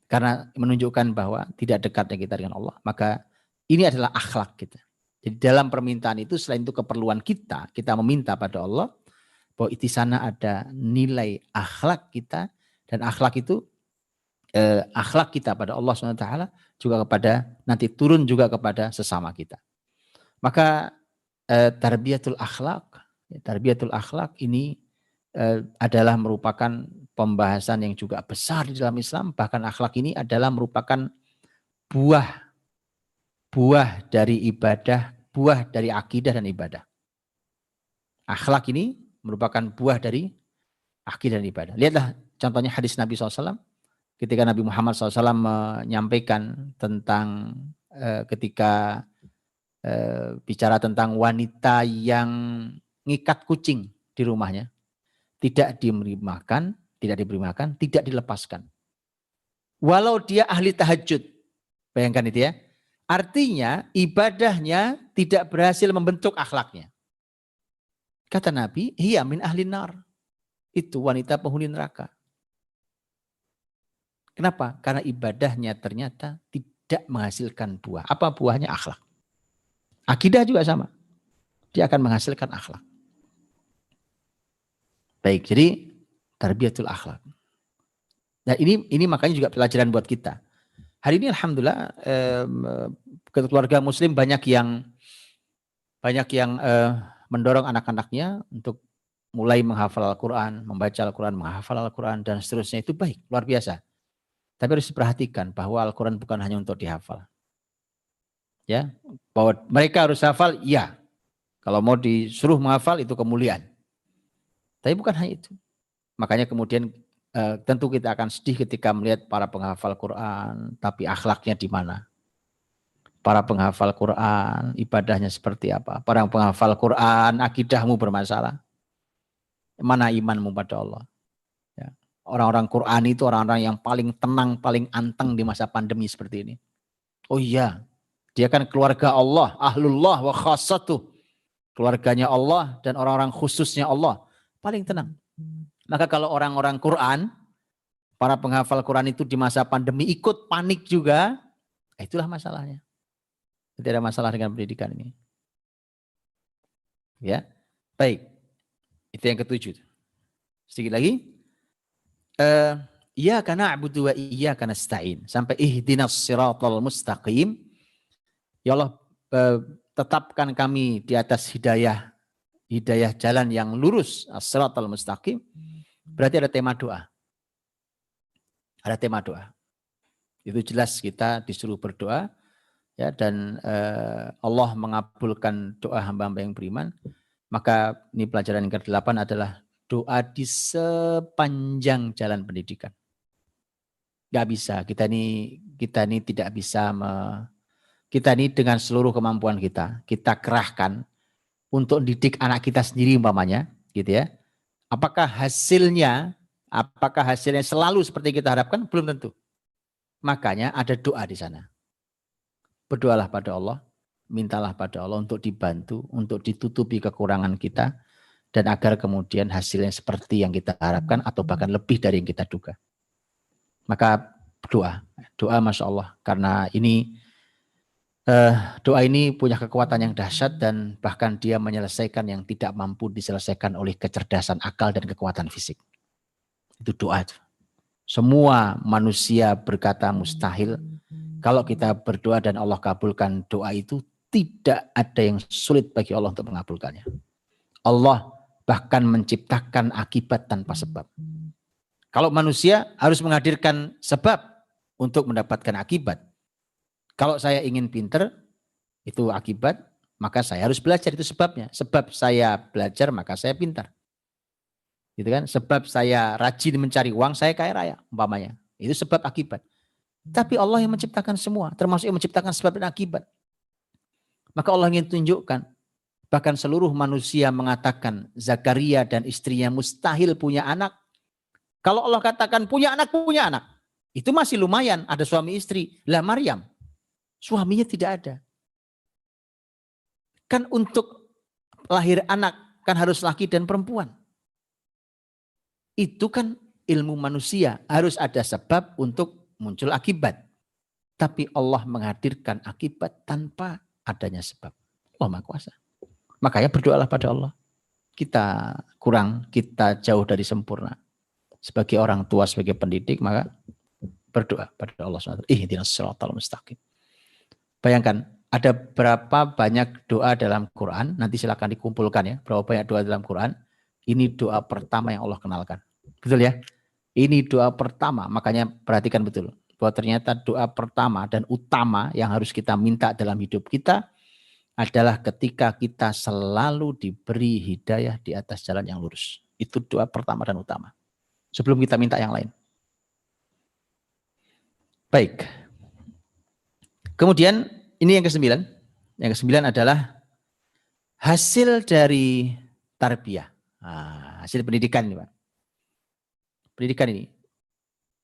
Karena menunjukkan bahwa tidak dekatnya kita dengan Allah. Maka ini adalah akhlak kita. Jadi dalam permintaan itu, selain itu keperluan kita meminta pada Allah, bahwa di sana ada nilai akhlak kita, dan akhlak itu akhlak kita pada Allah SWT juga kepada, nanti turun juga kepada sesama kita. Maka tarbiyatul akhlak ini adalah merupakan pembahasan yang juga besar di dalam Islam. Bahkan akhlak ini adalah merupakan buah dari ibadah, buah dari akidah dan ibadah. Akhlak ini merupakan buah dari akidah dan ibadah. Lihatlah contohnya hadis Nabi SAW. Ketika Nabi Muhammad SAW menyampaikan tentang ketika bicara tentang wanita yang ngikat kucing di rumahnya. Tidak diberi makan, tidak dilepaskan. Walau dia ahli tahajud. Bayangkan itu ya. Artinya ibadahnya tidak berhasil membentuk akhlaknya. Kata Nabi, hiya min ahli nar. Itu wanita penghuni neraka. Kenapa? Karena ibadahnya ternyata tidak menghasilkan buah. Apa buahnya? Akhlak. Akidah juga sama. Dia akan menghasilkan akhlak. Baik, jadi tarbiyatul akhlak. Nah ini makanya juga pelajaran buat kita. Hari ini alhamdulillah keluarga muslim banyak yang mendorong anak-anaknya untuk mulai menghafal Al-Quran, membaca Al-Quran, menghafal Al-Quran, dan seterusnya. Itu baik, luar biasa. Tapi harus diperhatikan bahwa Al-Quran bukan hanya untuk dihafal. Ya, bahwa mereka harus hafal, ya. Kalau mau disuruh menghafal itu kemuliaan. Tapi bukan hanya itu. Makanya kemudian tentu kita akan sedih ketika melihat para penghafal Quran, tapi akhlaknya di mana? Para penghafal Quran, ibadahnya seperti apa? Para penghafal Quran, akidahmu bermasalah. Mana imanmu pada Allah? Ya. Orang-orang Quran itu orang-orang yang paling tenang, paling anteng di masa pandemi seperti ini. Oh iya, dia kan keluarga Allah, ahlullah wa khassatuh. Keluarganya Allah dan orang-orang khususnya Allah. Paling tenang. Maka kalau orang-orang Quran, para penghafal Quran itu di masa pandemi ikut panik juga, itulah masalahnya. Tidak ada masalah dengan pendidikan ini. Ya, baik. Itu yang ketujuh. Sedikit lagi. Iyyaka na'budu wa iyyaka nasta'in. Sampai ihdinas siratal mustaqim. Ya Allah, tetapkan kami di atas hidayah jalan yang lurus, as-siratal mustaqim. Berarti ada tema doa. Ada tema doa. Itu jelas kita disuruh berdoa, ya, dan Allah mengabulkan doa hamba-hamba yang beriman. Maka ini pelajaran yang ke-8 adalah doa di sepanjang jalan pendidikan. Gak bisa, kita ini tidak bisa, kita ini dengan seluruh kemampuan kita kerahkan untuk didik anak kita sendiri umpamanya, gitu ya. Apakah hasilnya selalu seperti kita harapkan? Belum tentu. Makanya ada doa di sana. Berdoalah pada Allah, mintalah pada Allah untuk dibantu, untuk ditutupi kekurangan kita, dan agar kemudian hasilnya seperti yang kita harapkan atau bahkan lebih dari yang kita duga. Maka doa Masya Allah, karena ini doa ini punya kekuatan yang dahsyat dan bahkan dia menyelesaikan yang tidak mampu diselesaikan oleh kecerdasan akal dan kekuatan fisik. Itu doa. Semua manusia berkata mustahil. Kalau kita berdoa dan Allah kabulkan doa itu, tidak ada yang sulit bagi Allah untuk mengabulkannya. Allah bahkan menciptakan akibat tanpa sebab. Kalau manusia harus menghadirkan sebab untuk mendapatkan akibat. Kalau saya ingin pinter, itu akibat, maka saya harus belajar, itu sebabnya. Sebab saya belajar, maka saya pintar. Gitu kan? Sebab saya rajin mencari uang, saya kaya raya, umpamanya. Itu sebab akibat. Tapi Allah yang menciptakan semua, termasuk yang menciptakan sebab dan akibat. Maka Allah ingin tunjukkan, bahkan seluruh manusia mengatakan Zakaria dan istrinya mustahil punya anak. Kalau Allah katakan punya anak, itu masih lumayan, ada suami istri. Lah Maryam, suaminya tidak ada. Kan untuk lahir anak, kan harus laki dan perempuan. Itu kan ilmu manusia, harus ada sebab untuk muncul akibat. Tapi Allah menghadirkan akibat tanpa adanya sebab. Allah Maha Kuasa. Makanya berdoalah pada Allah. Kita kurang, kita jauh dari sempurna. Sebagai orang tua, sebagai pendidik, maka berdoa pada Allah SWT. Ihdinas siratal mustaqim. Bayangkan, ada berapa banyak doa dalam Quran, nanti silakan dikumpulkan ya, berapa banyak doa dalam Quran. Ini doa pertama yang Allah kenalkan. Betul ya? Ini doa pertama, makanya perhatikan betul. Bahwa ternyata doa pertama dan utama yang harus kita minta dalam hidup kita adalah ketika kita selalu diberi hidayah di atas jalan yang lurus. Itu doa pertama dan utama. Sebelum kita minta yang lain. Baik. Kemudian ini yang ke-9. Yang ke-9 adalah hasil dari tarbiyah. Hasil pendidikan ini, Pak. Pendidikan ini.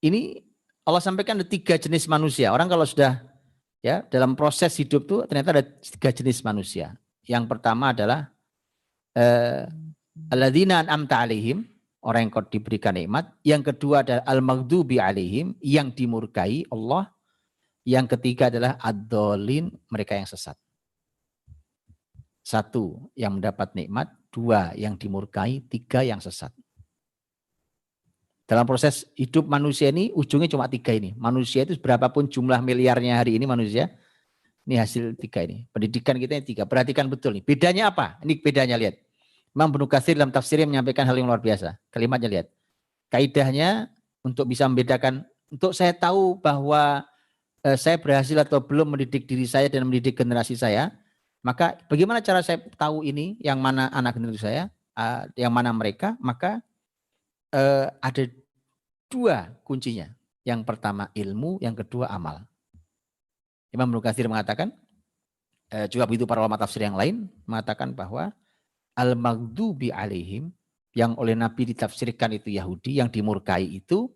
Ini Allah sampaikan ada 3 jenis manusia. Orang kalau sudah ya dalam proses hidup tuh ternyata ada 3 jenis manusia. Yang pertama adalah alladzina an'amta alaihim, orang yang kau diberikan nikmat. Yang kedua adalah al-maghdubi alaihim, yang dimurkai Allah. Yang ketiga adalah ad-dhalin, mereka yang sesat. 1 yang mendapat nikmat, 2 yang dimurkai, 3 yang sesat. Dalam proses hidup manusia ini ujungnya cuma 3 ini. Manusia itu berapapun jumlah miliarnya hari ini manusia, ini hasil 3 ini. Pendidikan kita ini 3. Perhatikan betul nih. Bedanya apa? Ini bedanya, lihat. Imam Ibnu Katsir dalam tafsirnya menyampaikan hal yang luar biasa. Kalimatnya lihat. Kaidahnya untuk bisa membedakan, untuk saya tahu bahwa saya berhasil atau belum mendidik diri saya dan mendidik generasi saya, maka bagaimana cara saya tahu ini, yang mana anak generasi saya, yang mana mereka, maka ada 2 kuncinya. Yang pertama ilmu, yang kedua amal. Imam Ibnu Katsir mengatakan, juga begitu para ulama tafsir yang lain, mengatakan bahwa al-maghdubi alaihim, yang oleh Nabi ditafsirkan itu Yahudi, yang dimurkai itu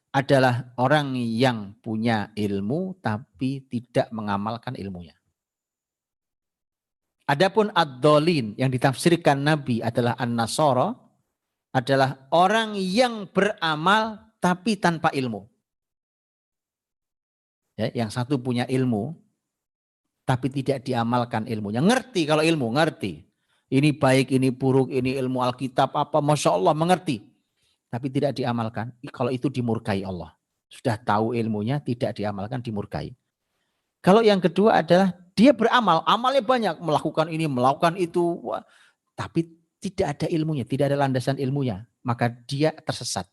adalah orang yang punya ilmu tapi tidak mengamalkan ilmunya. Adapun ad-dhalin yang ditafsirkan Nabi adalah an-nasara, adalah orang yang beramal tapi tanpa ilmu. Ya, yang satu punya ilmu tapi tidak diamalkan ilmunya. Ngerti kalau ilmu, ngerti. Ini baik, ini buruk, ini ilmu Alkitab apa, Masya Allah mengerti. Tapi tidak diamalkan, kalau itu dimurkai Allah. Sudah tahu ilmunya, tidak diamalkan, dimurkai. Kalau yang kedua adalah dia beramal, amalnya banyak, melakukan ini, melakukan itu, tapi tidak ada ilmunya, tidak ada landasan ilmunya. Maka dia tersesat.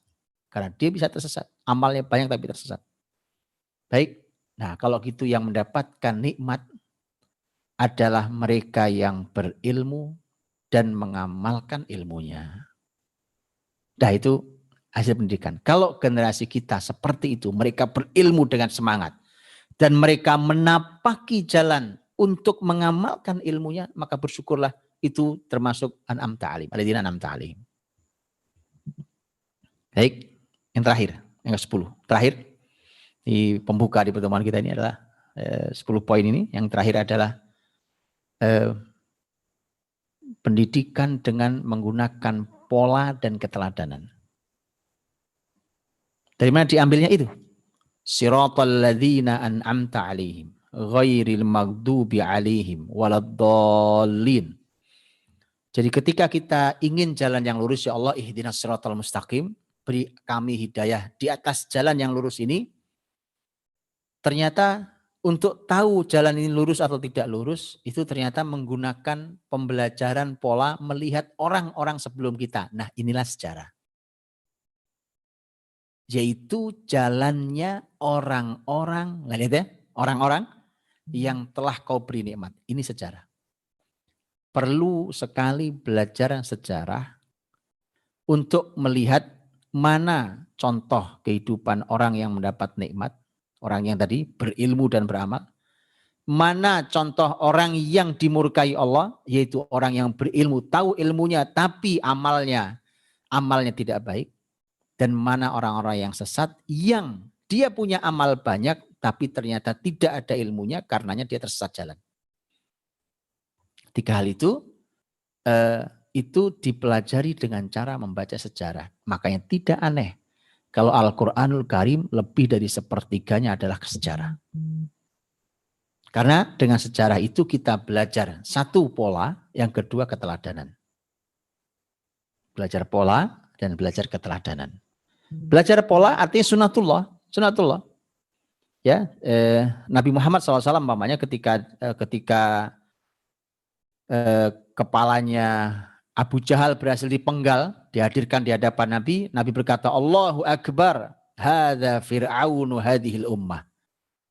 Karena dia bisa tersesat, amalnya banyak tapi tersesat. Baik, nah kalau gitu yang mendapatkan nikmat adalah mereka yang berilmu dan mengamalkan ilmunya. Nah itu hasil pendidikan. Kalau generasi kita seperti itu, mereka berilmu dengan semangat dan mereka menapaki jalan untuk mengamalkan ilmunya, maka bersyukurlah itu termasuk an'amta 'alaihim, alladzina an'amta 'alaihim. Baik, yang terakhir, yang ke-10. Terakhir di pembuka di pertemuan kita ini adalah 10 poin ini. Yang terakhir adalah pendidikan dengan menggunakan pola dan keteladanan. Dari mana diambilnya itu? Siratal ladzina an'amta 'alaihim ghairil maghdubi 'alaihim waladdallin. Jadi ketika kita ingin jalan yang lurus, ya Allah ihdinas siratal mustaqim, beri kami hidayah di atas jalan yang lurus ini. Ternyata untuk tahu jalan ini lurus atau tidak lurus, itu ternyata menggunakan pembelajaran pola melihat orang-orang sebelum kita. Nah, inilah sejarah. Yaitu jalannya orang-orang, nggak lihat ya? Orang-orang yang telah kau beri nikmat. Ini sejarah. Perlu sekali belajar sejarah untuk melihat mana contoh kehidupan orang yang mendapat nikmat, orang yang tadi berilmu dan beramal. Mana contoh orang yang dimurkai Allah, yaitu orang yang berilmu, tahu ilmunya tapi amalnya tidak baik. Dan mana orang-orang yang sesat yang dia punya amal banyak tapi ternyata tidak ada ilmunya karenanya dia tersesat jalan. 3 hal itu dipelajari dengan cara membaca sejarah. Makanya tidak aneh kalau Al-Quranul Karim lebih dari sepertiganya adalah sejarah. Karena dengan sejarah itu kita belajar satu pola, yang kedua keteladanan. Belajar pola dan belajar keteladanan. Belajar pola artinya sunatullah. Ya, Nabi Muhammad SAW umpamanya ketika kepalanya Abu Jahal berhasil dipenggal, dihadirkan di hadapan Nabi, Nabi berkata, Allahu Akbar, hadza fir'aunu hadhil ummah.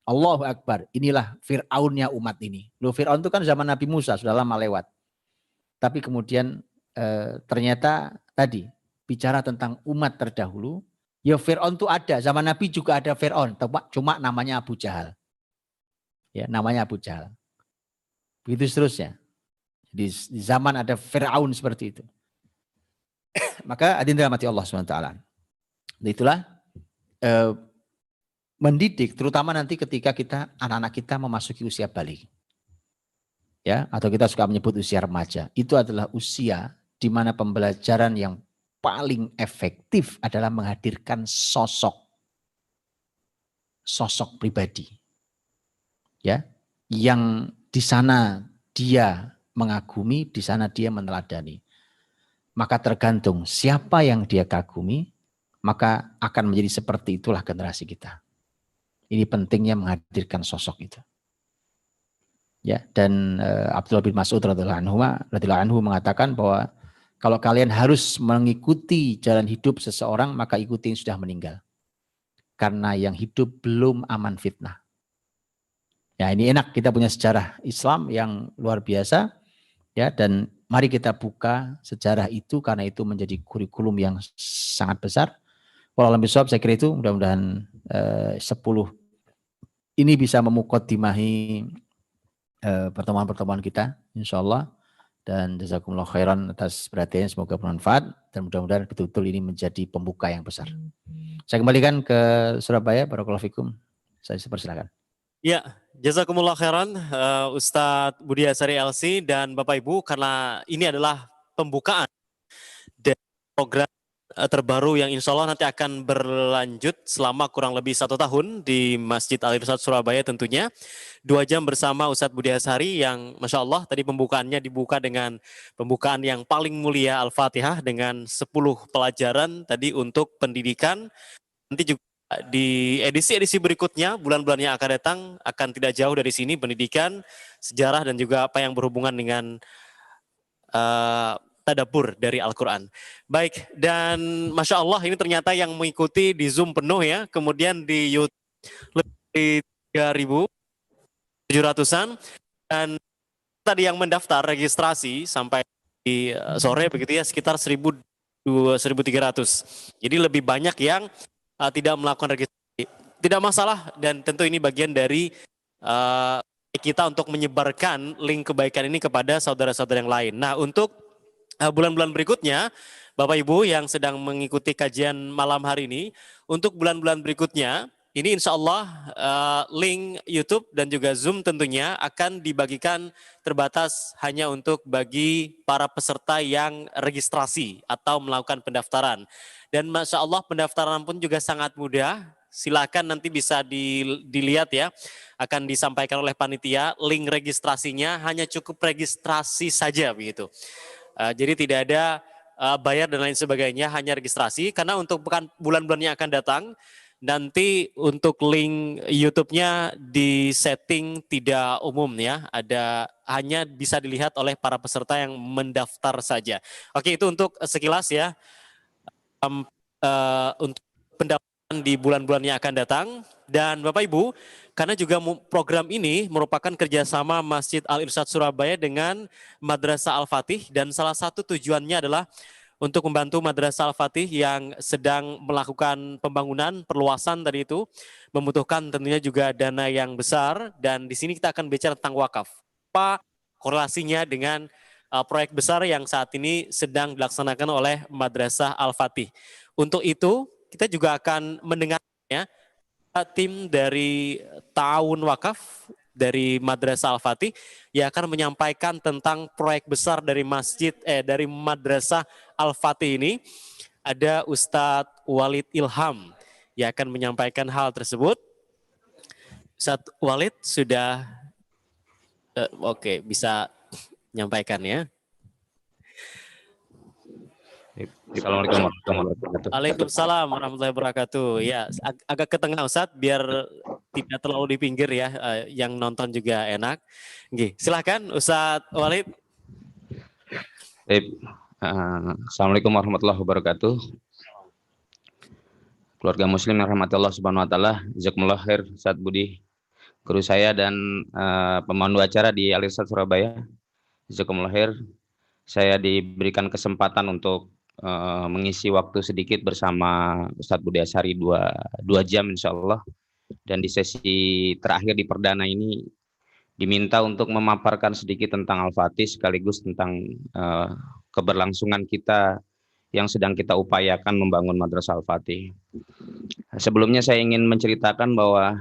Allahu Akbar, inilah Fir'aunnya umat ini. Loh, Fir'aun itu kan zaman Nabi Musa, sudah lama lewat. Tapi kemudian ternyata tadi, bicara tentang umat terdahulu, ya Fir'aun itu ada, zaman Nabi juga ada Fir'aun, cuma namanya Abu Jahal. Ya, namanya Abu Jahal. Begitu seterusnya. Di zaman ada Fir'aun seperti itu. Maka hadirin dirahmati Allah SWT. Itulah mendidik, terutama nanti ketika anak-anak kita memasuki usia balik. Ya, atau kita suka menyebut usia remaja. Itu adalah usia di mana pembelajaran yang paling efektif adalah menghadirkan sosok pribadi. Ya, yang di sana dia mengagumi, di sana dia meneladani. Maka tergantung siapa yang dia kagumi, maka akan menjadi seperti itulah generasi kita. Ini pentingnya menghadirkan sosok itu. Ya, dan Abdullah bin Mas'ud radhiyallahu anhu mengatakan bahwa kalau kalian harus mengikuti jalan hidup seseorang, maka ikuti yang sudah meninggal. Karena yang hidup belum aman fitnah. Ya, ini enak, kita punya sejarah Islam yang luar biasa. Ya, dan mari kita buka sejarah itu karena itu menjadi kurikulum yang sangat besar. Wallahualam bishawab, saya kira itu mudah-mudahan 10 ini bisa memukodimahi pertemuan-pertemuan kita insyaallah, dan jazakumullah khairan atas perhatiannya, semoga bermanfaat dan mudah-mudahan betul-betul ini menjadi pembuka yang besar. Saya kembalikan ke Surabaya, barakallahu fikum. Saya persilakan. Ya, jazakumullah khairan Ustadz Budi Asari LC dan Bapak Ibu, karena ini adalah pembukaan dari program terbaru yang insya Allah nanti akan berlanjut selama kurang lebih 1 tahun di Masjid Al-Irsyad Surabaya tentunya. 2 jam bersama Ustadz Budi Asari yang Masya Allah tadi pembukaannya dibuka dengan pembukaan yang paling mulia Al-Fatihah dengan 10 pelajaran tadi untuk pendidikan. Nanti juga di edisi-edisi berikutnya, bulan-bulan yang akan datang akan tidak jauh dari sini, pendidikan, sejarah dan juga apa yang berhubungan dengan tadabbur dari Al-Quran. Baik, dan Masya Allah ini ternyata yang mengikuti di Zoom penuh ya, kemudian di YouTube lebih 3.700-an, dan tadi yang mendaftar registrasi sampai di sore begitu ya, sekitar 1.300. Jadi lebih banyak yang tidak melakukan registrasi. Tidak masalah, dan tentu ini bagian dari kita untuk menyebarkan link kebaikan ini kepada saudara-saudara yang lain. Nah, untuk bulan-bulan berikutnya, Bapak Ibu yang sedang mengikuti kajian malam hari ini, untuk bulan-bulan berikutnya, ini insya Allah link YouTube dan juga Zoom tentunya akan dibagikan terbatas hanya untuk bagi para peserta yang registrasi atau melakukan pendaftaran. Dan Masya Allah pendaftaran pun juga sangat mudah, silakan nanti bisa dilihat ya, akan disampaikan oleh panitia, link registrasinya hanya cukup registrasi saja begitu. Jadi tidak ada bayar dan lain sebagainya, hanya registrasi. Karena untuk bulan-bulan yang akan datang, nanti untuk link YouTube-nya di setting tidak umum ya, hanya bisa dilihat oleh para peserta yang mendaftar saja. Oke, itu untuk sekilas ya, untuk pendaftaran di bulan-bulan yang akan datang. Dan Bapak Ibu, karena juga program ini merupakan kerjasama Masjid Al-Irsyad Surabaya dengan Madrasah Al-Fatih, dan salah satu tujuannya adalah untuk membantu Madrasah Al-Fatih yang sedang melakukan pembangunan, perluasan tadi itu, membutuhkan tentunya juga dana yang besar, dan di sini kita akan bicara tentang wakaf. Apa korelasinya dengan proyek besar yang saat ini sedang dilaksanakan oleh Madrasah Al-Fatih. Untuk itu, kita juga akan mendengarnya tim dari Ta'awun Wakaf dari Madrasah Al-Fatih yang akan menyampaikan tentang proyek besar dari dari Madrasah Al-Fatih ini. Ada Ustadz Walid Ilham yang akan menyampaikan hal tersebut. Ustadz Walid sudah oke, bisa menyampaikan ya. Assalamualaikum warahmatullahi wabarakatuh. Waalaikumsalam warahmatullahi wabarakatuh. Ya, agak ke tengah Ustadz biar tidak terlalu di pinggir ya, yang nonton juga enak. Silakan Ustadz Walid. Assalamualaikum warahmatullahi wabarakatuh. Keluarga muslim yang rahmati Allah Subhanahu wa taala, jazakumullah khair Ustadz Budi, guru saya dan pemandu acara di Al-Irsyad Surabaya. Jazakumullah khair. Saya diberikan kesempatan untuk mengisi waktu sedikit bersama Ustadz Budi Asyari 2 jam insya Allah. Dan di sesi terakhir di perdana ini diminta untuk memaparkan sedikit tentang Al-Fatih sekaligus tentang keberlangsungan kita yang sedang kita upayakan membangun Madrasah Al-Fatih. Sebelumnya saya ingin menceritakan bahwa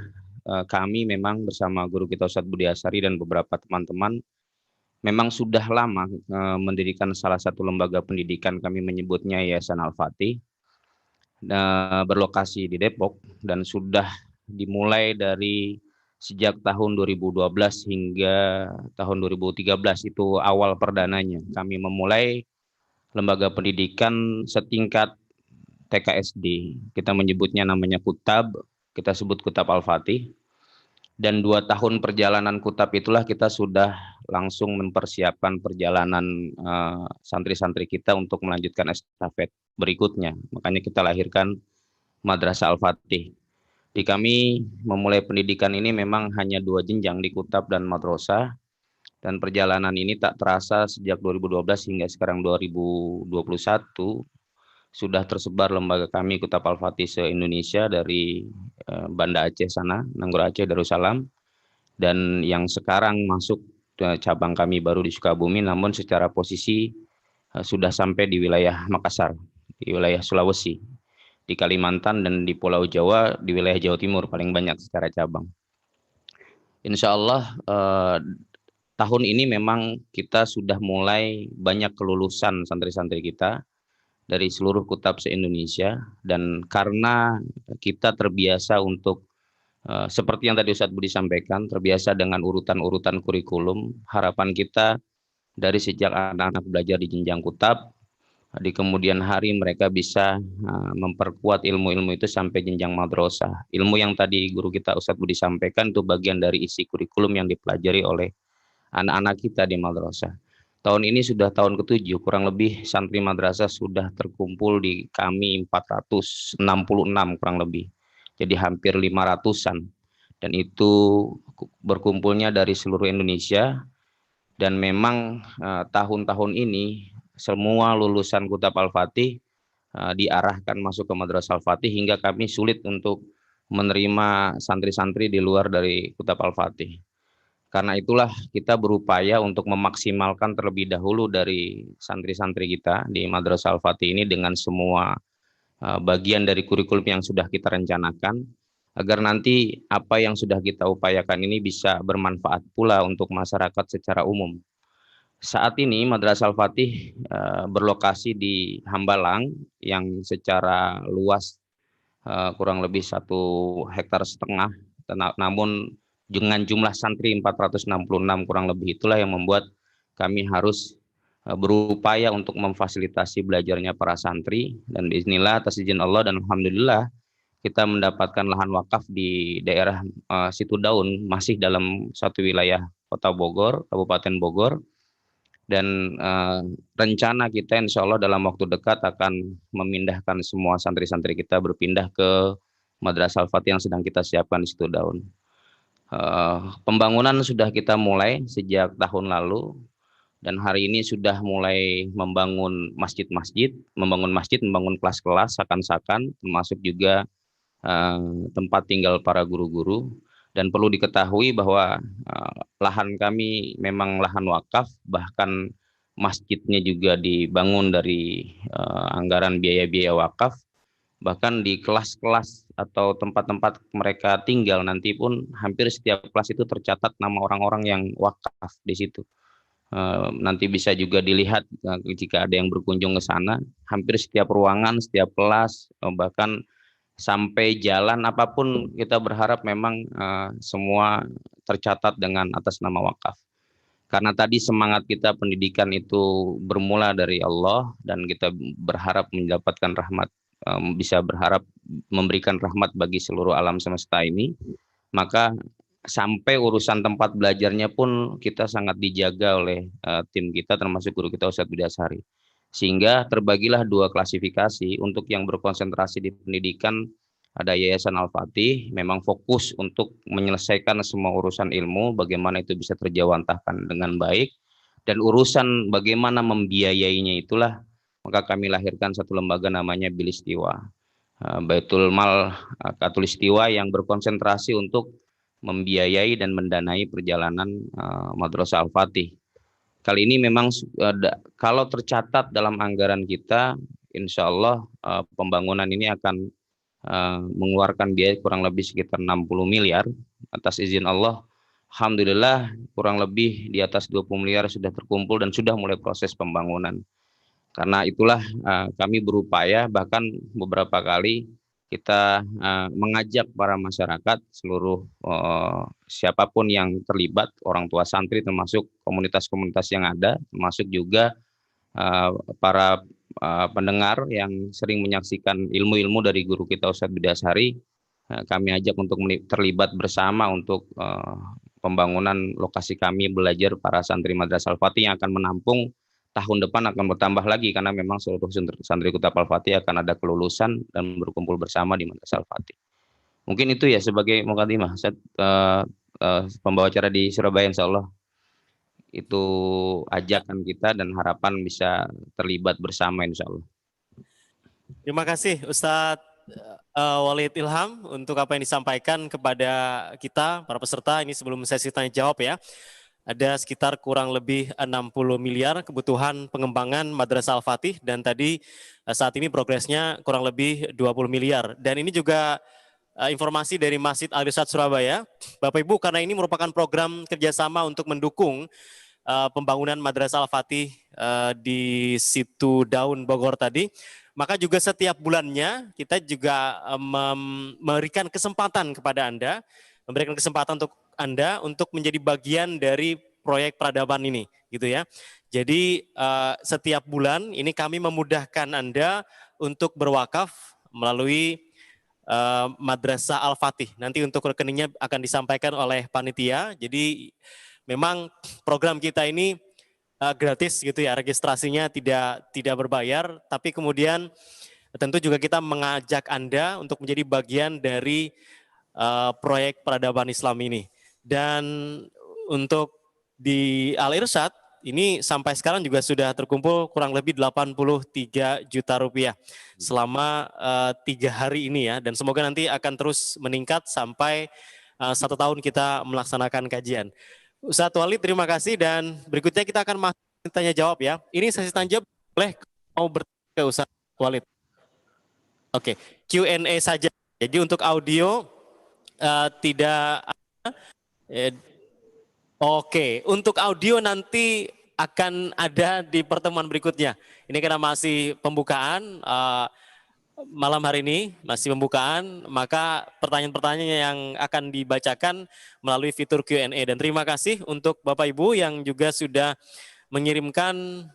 kami memang bersama guru kita Ustadz Budi Asyari dan beberapa teman-teman memang sudah lama mendirikan salah satu lembaga pendidikan, kami menyebutnya Yayasan Al-Fatih, berlokasi di Depok, dan sudah dimulai dari sejak tahun 2012 hingga tahun 2013, itu awal perdananya. Kami memulai lembaga pendidikan setingkat TK/SD, kita menyebutnya namanya Kutab, kita sebut Kutab Al-Fatih. Dan 2 tahun perjalanan Kutab itulah kita sudah langsung mempersiapkan perjalanan santri-santri kita untuk melanjutkan estafet berikutnya. Makanya kita lahirkan Madrasah Al-Fatih. Di kami memulai pendidikan ini memang hanya 2 jenjang di Kutab dan Madrasah. Dan perjalanan ini tak terasa sejak 2012 hingga sekarang 2021 sudah tersebar lembaga kami Kutab Al-Fatih se-Indonesia dari Banda Aceh sana, Nanggur Aceh, Darussalam, dan yang sekarang masuk cabang kami baru di Sukabumi, namun secara posisi sudah sampai di wilayah Makassar, di wilayah Sulawesi, di Kalimantan, dan di Pulau Jawa, di wilayah Jawa Timur paling banyak secara cabang. Insya Allah tahun ini memang kita sudah mulai banyak kelulusan santri-santri kita dari seluruh kutab se-Indonesia, dan karena kita terbiasa untuk seperti yang tadi Ustadz Budi sampaikan, terbiasa dengan urutan-urutan kurikulum, harapan kita dari sejak anak-anak belajar di jenjang kutab, di kemudian hari mereka bisa memperkuat ilmu-ilmu itu sampai jenjang madrasah. Ilmu yang tadi guru kita Ustadz Budi sampaikan itu bagian dari isi kurikulum yang dipelajari oleh anak-anak kita di madrasah. Tahun ini sudah tahun ke-7, kurang lebih santri madrasah sudah terkumpul di kami 466 kurang lebih. Jadi hampir 500-an. Dan itu berkumpulnya dari seluruh Indonesia. Dan memang tahun-tahun ini semua lulusan Kutab Al-Fatih diarahkan masuk ke Madrasah Al-Fatih hingga kami sulit untuk menerima santri-santri di luar dari Kutab Al-Fatih. Karena itulah kita berupaya untuk memaksimalkan terlebih dahulu dari santri-santri kita di Madrasah Al-Fatih ini dengan semua bagian dari kurikulum yang sudah kita rencanakan, agar nanti apa yang sudah kita upayakan ini bisa bermanfaat pula untuk masyarakat secara umum. Saat ini Madrasah Al-Fatih berlokasi di Hambalang yang secara luas kurang lebih 1,5 hektar, namun dengan jumlah santri 466 kurang lebih, itulah yang membuat kami harus berupaya untuk memfasilitasi belajarnya para santri, dan bismillah atas izin Allah dan alhamdulillah kita mendapatkan lahan wakaf di daerah Situ Daun, masih dalam satu wilayah Kota Bogor, Kabupaten Bogor, dan rencana kita insya Allah dalam waktu dekat akan memindahkan semua santri-santri kita berpindah ke Madrasah Al-Fatih yang sedang kita siapkan di Situ Daun. Pembangunan sudah kita mulai sejak tahun lalu, dan hari ini sudah mulai membangun masjid-masjid, membangun kelas-kelas, sakan-sakan, termasuk juga tempat tinggal para guru-guru. Dan perlu diketahui bahwa lahan kami memang lahan wakaf, bahkan masjidnya juga dibangun dari anggaran biaya-biaya wakaf. Bahkan di kelas-kelas atau tempat-tempat mereka tinggal nanti pun hampir setiap kelas itu tercatat nama orang-orang yang wakaf di situ. Nanti bisa juga dilihat jika ada yang berkunjung ke sana, hampir setiap ruangan, setiap kelas, bahkan sampai jalan apapun kita berharap memang semua tercatat dengan atas nama wakaf. Karena tadi semangat kita pendidikan itu bermula dari Allah, dan kita berharap mendapatkan rahmat, bisa berharap memberikan rahmat bagi seluruh alam semesta ini, maka sampai urusan tempat belajarnya pun kita sangat dijaga oleh tim kita, termasuk guru kita Ustadz Budiasari. Sehingga terbagilah dua klasifikasi. Untuk yang berkonsentrasi di pendidikan, ada Yayasan Al-Fatih, memang fokus untuk menyelesaikan semua urusan ilmu, bagaimana itu bisa terjawantahkan dengan baik, dan urusan bagaimana membiayainya itulah, maka kami lahirkan satu lembaga namanya Bilistiwa, Baitul Mal Katulistiwa, yang berkonsentrasi untuk membiayai dan mendanai perjalanan Madrasah Al-Fatih. Kali ini memang kalau tercatat dalam anggaran kita, insya Allah pembangunan ini akan mengeluarkan biaya kurang lebih sekitar 60 miliar. Atas izin Allah, alhamdulillah kurang lebih di atas 20 miliar sudah terkumpul dan sudah mulai proses pembangunan. Karena itulah kami berupaya, bahkan beberapa kali kita mengajak para masyarakat, seluruh siapapun yang terlibat, orang tua santri, termasuk komunitas-komunitas yang ada, termasuk juga para pendengar yang sering menyaksikan ilmu-ilmu dari guru kita Ustadz Budiasari, kami ajak untuk terlibat bersama untuk pembangunan lokasi kami belajar para santri Madrasah Al-Fatih yang akan menampung tahun depan akan bertambah lagi, karena memang seluruh santri Kutab Al-Fatih akan ada kelulusan dan berkumpul bersama di Madrasah Al-Fatih. Mungkin itu ya sebagai mukadimah. Pembawa acara di Surabaya, insya Allah itu ajakan kita dan harapan bisa terlibat bersama, insya Allah. Terima kasih Ustadz Walid Ilham untuk apa yang disampaikan kepada kita para peserta. Ini sebelum sesi tanya jawab ya. Ada sekitar kurang lebih 60 miliar kebutuhan pengembangan Madrasah Al-Fatih, dan tadi saat ini progresnya kurang lebih 20 miliar. Dan ini juga informasi dari Masjid Al-Irsyad Surabaya. Bapak Ibu, karena ini merupakan program kerjasama untuk mendukung pembangunan Madrasah Al-Fatih di Situ Daun Bogor tadi, maka juga setiap bulannya kita juga memberikan kesempatan kepada Anda, memberikan kesempatan untuk Anda untuk menjadi bagian dari proyek peradaban ini, gitu ya. Jadi setiap bulan ini kami memudahkan Anda untuk berwakaf melalui Madrasah Al-Fatih. Nanti untuk rekeningnya akan disampaikan oleh panitia. Jadi memang program kita ini gratis gitu ya, registrasinya tidak berbayar, tapi kemudian tentu juga kita mengajak Anda untuk menjadi bagian dari proyek peradaban Islam ini. Dan untuk di Al-Irsyad ini sampai sekarang juga sudah terkumpul kurang lebih 83 juta rupiah selama 3 hari ini ya, dan semoga nanti akan terus meningkat sampai 1 tahun kita melaksanakan kajian. Ustadz Walid, terima kasih, dan berikutnya kita akan masuk tanya jawab ya. Ini sesi tanya jawab, boleh mau bertanya ke Ustadz Walid. Oke, Q&A saja. Jadi untuk audio tidak. Oke, untuk audio nanti akan ada di pertemuan berikutnya. Ini karena masih pembukaan. Malam hari ini masih pembukaan, maka pertanyaan-pertanyaan yang akan dibacakan melalui fitur Q&A. Dan terima kasih untuk Bapak Ibu yang juga sudah mengirimkan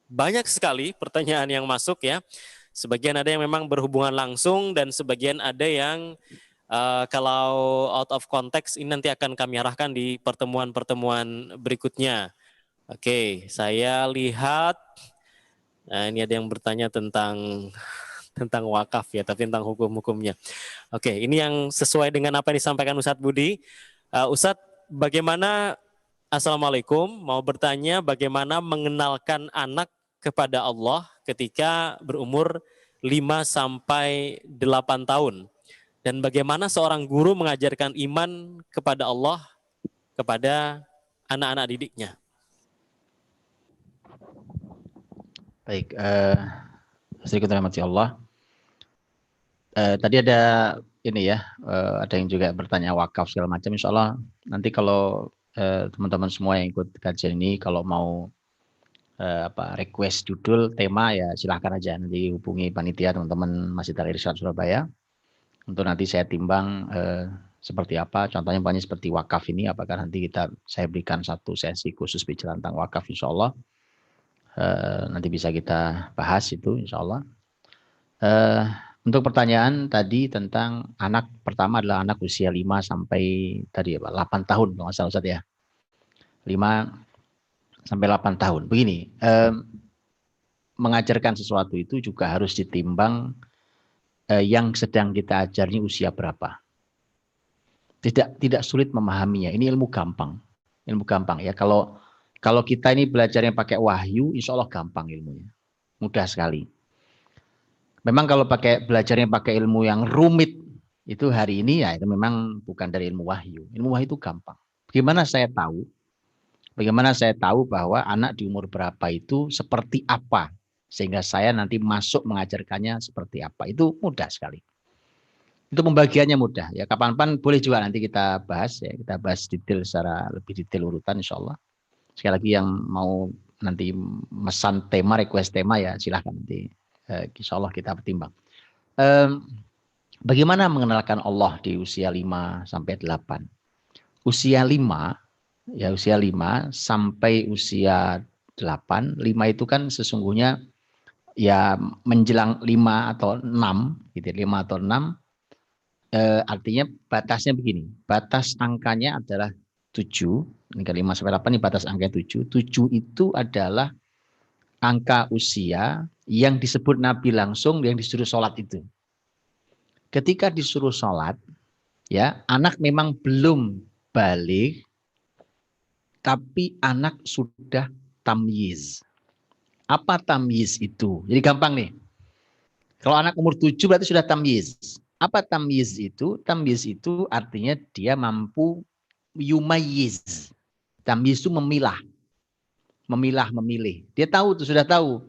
banyak sekali pertanyaan yang masuk ya. Sebagian ada yang memang berhubungan langsung dan sebagian ada yang kalau out of context ini nanti akan kami arahkan di pertemuan-pertemuan berikutnya. Oke, saya lihat, nah ini ada yang bertanya tentang wakaf ya, tapi tentang hukum-hukumnya. Oke, ini yang sesuai dengan apa yang disampaikan Ustadz Budi. Ustadz, bagaimana, Assalamualaikum, mau bertanya bagaimana mengenalkan anak kepada Allah ketika berumur 5-8 tahun? Dan bagaimana seorang guru mengajarkan iman kepada Allah kepada anak-anak didiknya? Baik, sedikit rahmati Allah. Tadi ada ini ya, ada yang juga bertanya wakaf segala macam. Insya Allah nanti kalau teman-teman semua yang ikut kajian ini kalau mau request judul tema ya silahkan aja nanti hubungi panitia teman-teman Masjid Al Irsyad Surabaya untuk nanti saya timbang seperti apa. Contohnya banyak seperti wakaf ini, apakah nanti saya berikan satu sesi khusus bicara tentang wakaf, Insya Allah nanti bisa kita bahas itu, Insya Allah. Untuk pertanyaan tadi tentang anak pertama adalah anak usia 5 sampai tadi 8 tahun kalau nggak salah Ustaz ya. 5 sampai 8 tahun. Begini, mengajarkan sesuatu itu juga harus ditimbang yang sedang kita ajar ini usia berapa. Tidak sulit memahaminya. Ini ilmu gampang. Ilmu gampang ya. Kalau kita ini belajarnya pakai wahyu, insya Allah gampang ilmunya. Mudah sekali. Memang kalau belajarnya pakai ilmu yang rumit, itu hari ini ya itu memang bukan dari ilmu wahyu. Ilmu wahyu itu gampang. Bagaimana saya tahu bahwa anak di umur berapa itu seperti apa, sehingga saya nanti masuk mengajarkannya seperti apa. Itu mudah sekali. Itu pembagiannya mudah. Ya kapan-kapan boleh juga nanti kita bahas ya, kita bahas detail secara lebih detail urutan insya Allah. Sekali lagi yang mau nanti mesan tema, request tema ya silahkan nanti. Insya Allah kita pertimbang. Bagaimana mengenalkan Allah di usia 5 sampai 8? Usia 5 sampai usia 8. 5 itu kan sesungguhnya ya menjelang 5 atau 6, gitu, 5 atau 6. Artinya batasnya begini. Batas angkanya adalah 7. Ini kan 5 sampai 8 ini batas angkanya 7. 7 itu adalah angka usia yang disebut Nabi langsung yang disuruh sholat itu. Ketika disuruh sholat, ya anak memang belum balik, tapi anak sudah tamyiz. Apa tamyiz itu? Jadi gampang nih. Kalau anak umur 7 berarti sudah tamyiz. Apa tamyiz itu? Tamyiz itu artinya dia mampu yumayyiz. Tamyiz itu memilah. Memilih. Dia tahu tuh, sudah tahu.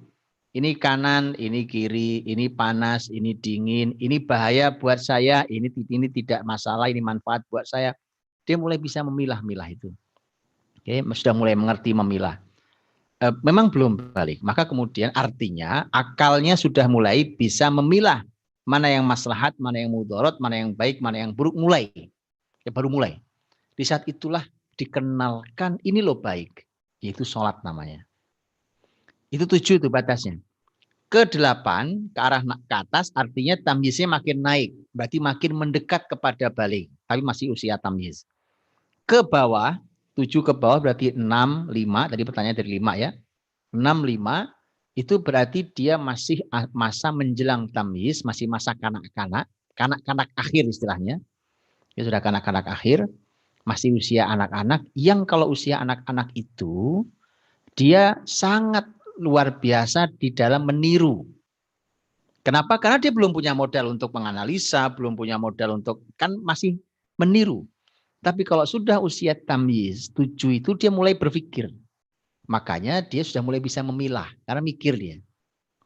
Ini kanan, ini kiri, ini panas, ini dingin, ini bahaya buat saya, ini tidak masalah, ini manfaat buat saya. Dia mulai bisa memilah-milah itu. Oke, sudah mulai mengerti memilah. Memang belum balik. Maka kemudian artinya akalnya sudah mulai bisa memilah mana yang maslahat, mana yang mudorot, mana yang baik, mana yang buruk. Mulai. Ya baru mulai. Di saat itulah dikenalkan ini loh baik. Yaitu sholat namanya. Itu 7 itu batasnya. Ke 8 ke arah ke atas artinya tamyiznya makin naik. Berarti makin mendekat kepada balik. Tapi masih usia tamyiz. Ke bawah, 7 ke bawah berarti 6, 5. Tadi pertanyaan dari 5 ya. 6, 5 itu berarti dia masih masa menjelang tamyiz. Masih masa kanak-kanak. Kanak-kanak akhir istilahnya. Dia sudah kanak-kanak akhir. Masih usia anak-anak. Yang kalau usia anak-anak itu dia sangat luar biasa di dalam meniru. Kenapa? Karena dia belum punya modal untuk menganalisa, belum punya modal untuk, kan masih meniru. Tapi kalau sudah usia tamyiz, 7 itu dia mulai berpikir. Makanya dia sudah mulai bisa memilah. Karena mikir dia.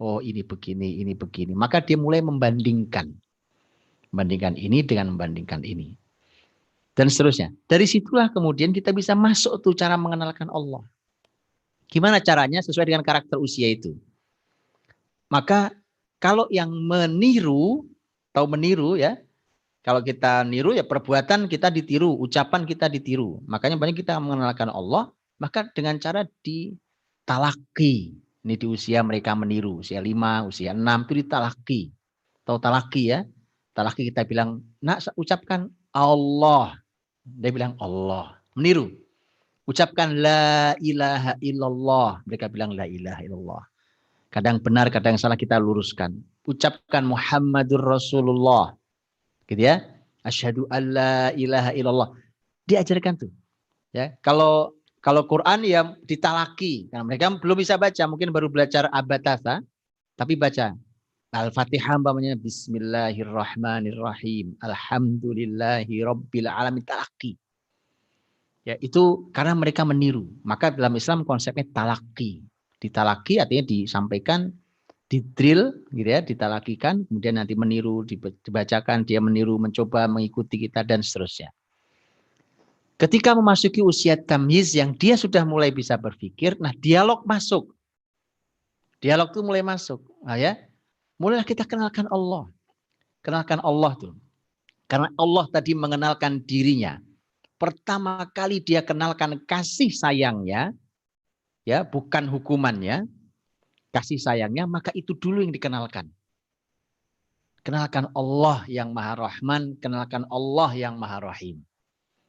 Oh ini begini, ini begini. Maka dia mulai membandingkan. Membandingkan ini dengan membandingkan ini. Dan seterusnya. Dari situlah kemudian kita bisa masuk tuh cara mengenalkan Allah. Gimana caranya? Sesuai dengan karakter usia itu. Maka kalau yang meniru, tahu meniru ya. Kalau kita niru ya perbuatan kita ditiru, ucapan kita ditiru. Makanya banyak kita mengenalkan Allah, maka dengan cara ditalaki. Ini di usia mereka meniru, usia 5, usia 6 itu ditalaki. Tahu talaki ya? Talaki kita bilang, nak ucapkan Allah. Dia bilang Allah. Meniru. Ucapkan la ilaha illallah. Mereka bilang la ilaha illallah. Kadang benar, kadang salah kita luruskan. Ucapkan Muhammadur Rasulullah. Gitu ya. Asyhadu alla ilaha illallah. Diajarkan tuh. Ya, kalau Quran ya ditalaki. Karena mereka belum bisa baca, mungkin baru belajar abatasa, tapi baca Al-Fatihah umpamanya Bismillahirrahmanirrahim. Alhamdulillahi rabbil alamin, talaki. Ya, itu karena mereka meniru. Maka dalam Islam konsepnya talaki. Ditalaki artinya disampaikan, didrill gitu ya, ditalakikan, kemudian nanti meniru, dibacakan, dia meniru, mencoba mengikuti kita dan seterusnya. Ketika memasuki usia tamyiz yang dia sudah mulai bisa berpikir, nah dialog masuk. Dialog itu mulai masuk. Nah ya, mulailah kita kenalkan Allah. Kenalkan Allah tuh. Karena Allah tadi mengenalkan dirinya. Pertama kali dia kenalkan kasih sayangnya, ya, bukan hukumannya. Kasih sayangnya, maka itu dulu yang dikenalkan. Kenalkan Allah yang Maha Rahman, kenalkan Allah yang Maha Rahim.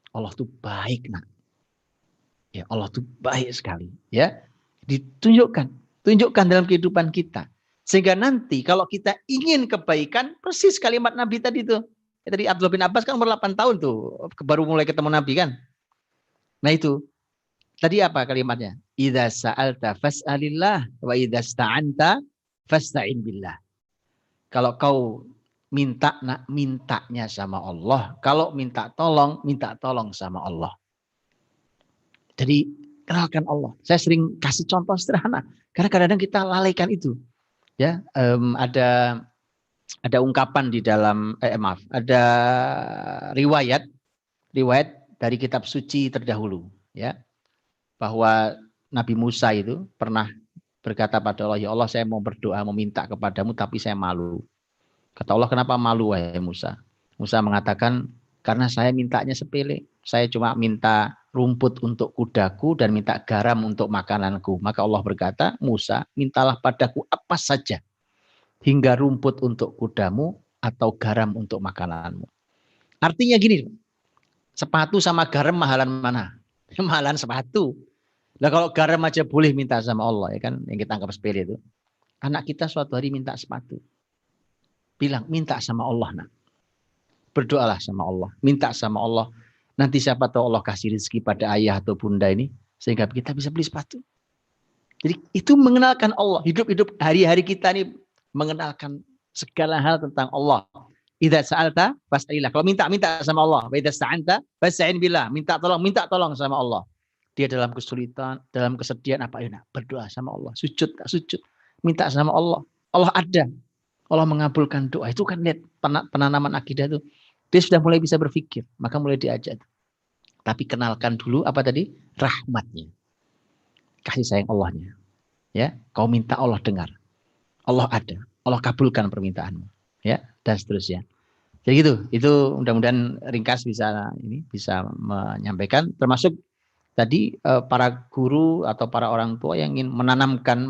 Allah itu baik, nak. Ya, Allah itu baik sekali, ya. Ditunjukkan, tunjukkan dalam kehidupan kita. Sehingga nanti kalau kita ingin kebaikan, persis kalimat Nabi tadi tuh. Ya, tadi Abdullah bin Abbas kan umur 8 tahun tuh, baru mulai ketemu Nabi kan. Nah itu. Tadi apa kalimatnya? Idza sa'alta fas'alillah wa idza sta'anta fasta'in billah. Kalau kau minta, nak mintanya sama Allah. Kalau minta tolong sama Allah. Jadi kenalkan Allah. Saya sering kasih contoh sederhana karena kadang-kadang kita lalaikan itu. Ya, ada ungkapan di dalam ada riwayat dari kitab suci terdahulu, ya. Bahwa Nabi Musa itu pernah berkata pada Allah, ya Allah saya mau berdoa, mau minta kepadamu tapi saya malu. Kata Allah, kenapa malu wahai Musa? Musa mengatakan, karena saya mintanya sepele. Saya cuma minta rumput untuk kudaku dan minta garam untuk makananku. Maka Allah berkata, Musa mintalah padaku apa saja. Hingga rumput untuk kudamu atau garam untuk makananmu. Artinya gini, sepatu sama garam mahalan mana? Mahalan sepatu. Nah kalau garam aja boleh minta sama Allah, ya kan, yang kita anggap sepele itu. Anak kita suatu hari minta sepatu. Bilang, minta sama Allah, nak. Berdoalah sama Allah, minta sama Allah. Nanti siapa tahu Allah kasih rezeki pada ayah atau bunda ini, sehingga kita bisa beli sepatu. Jadi itu mengenalkan Allah. Hidup-hidup hari-hari kita ini mengenalkan segala hal tentang Allah. Idza sa'alta fas'alillah. Kalau minta sama Allah. Wa idza sta'anta fasta'in billah. Minta tolong sama Allah. Dia dalam kesulitan, dalam kesedihan apa ya, berdoa sama Allah, sujud, minta sama Allah. Allah ada. Allah mengabulkan doa. Itu kan lihat penanaman akidah itu. Dia sudah mulai bisa berpikir, maka mulai diajak. Tapi kenalkan dulu apa tadi? Rahmatnya. Kasih sayang Allahnya. Ya, kau minta Allah dengar. Allah ada. Allah kabulkan permintaanmu. Ya, dan seterusnya. Jadi gitu. Itu mudah-mudahan ringkas bisa menyampaikan, termasuk tadi para guru atau para orang tua yang ingin mengenalkan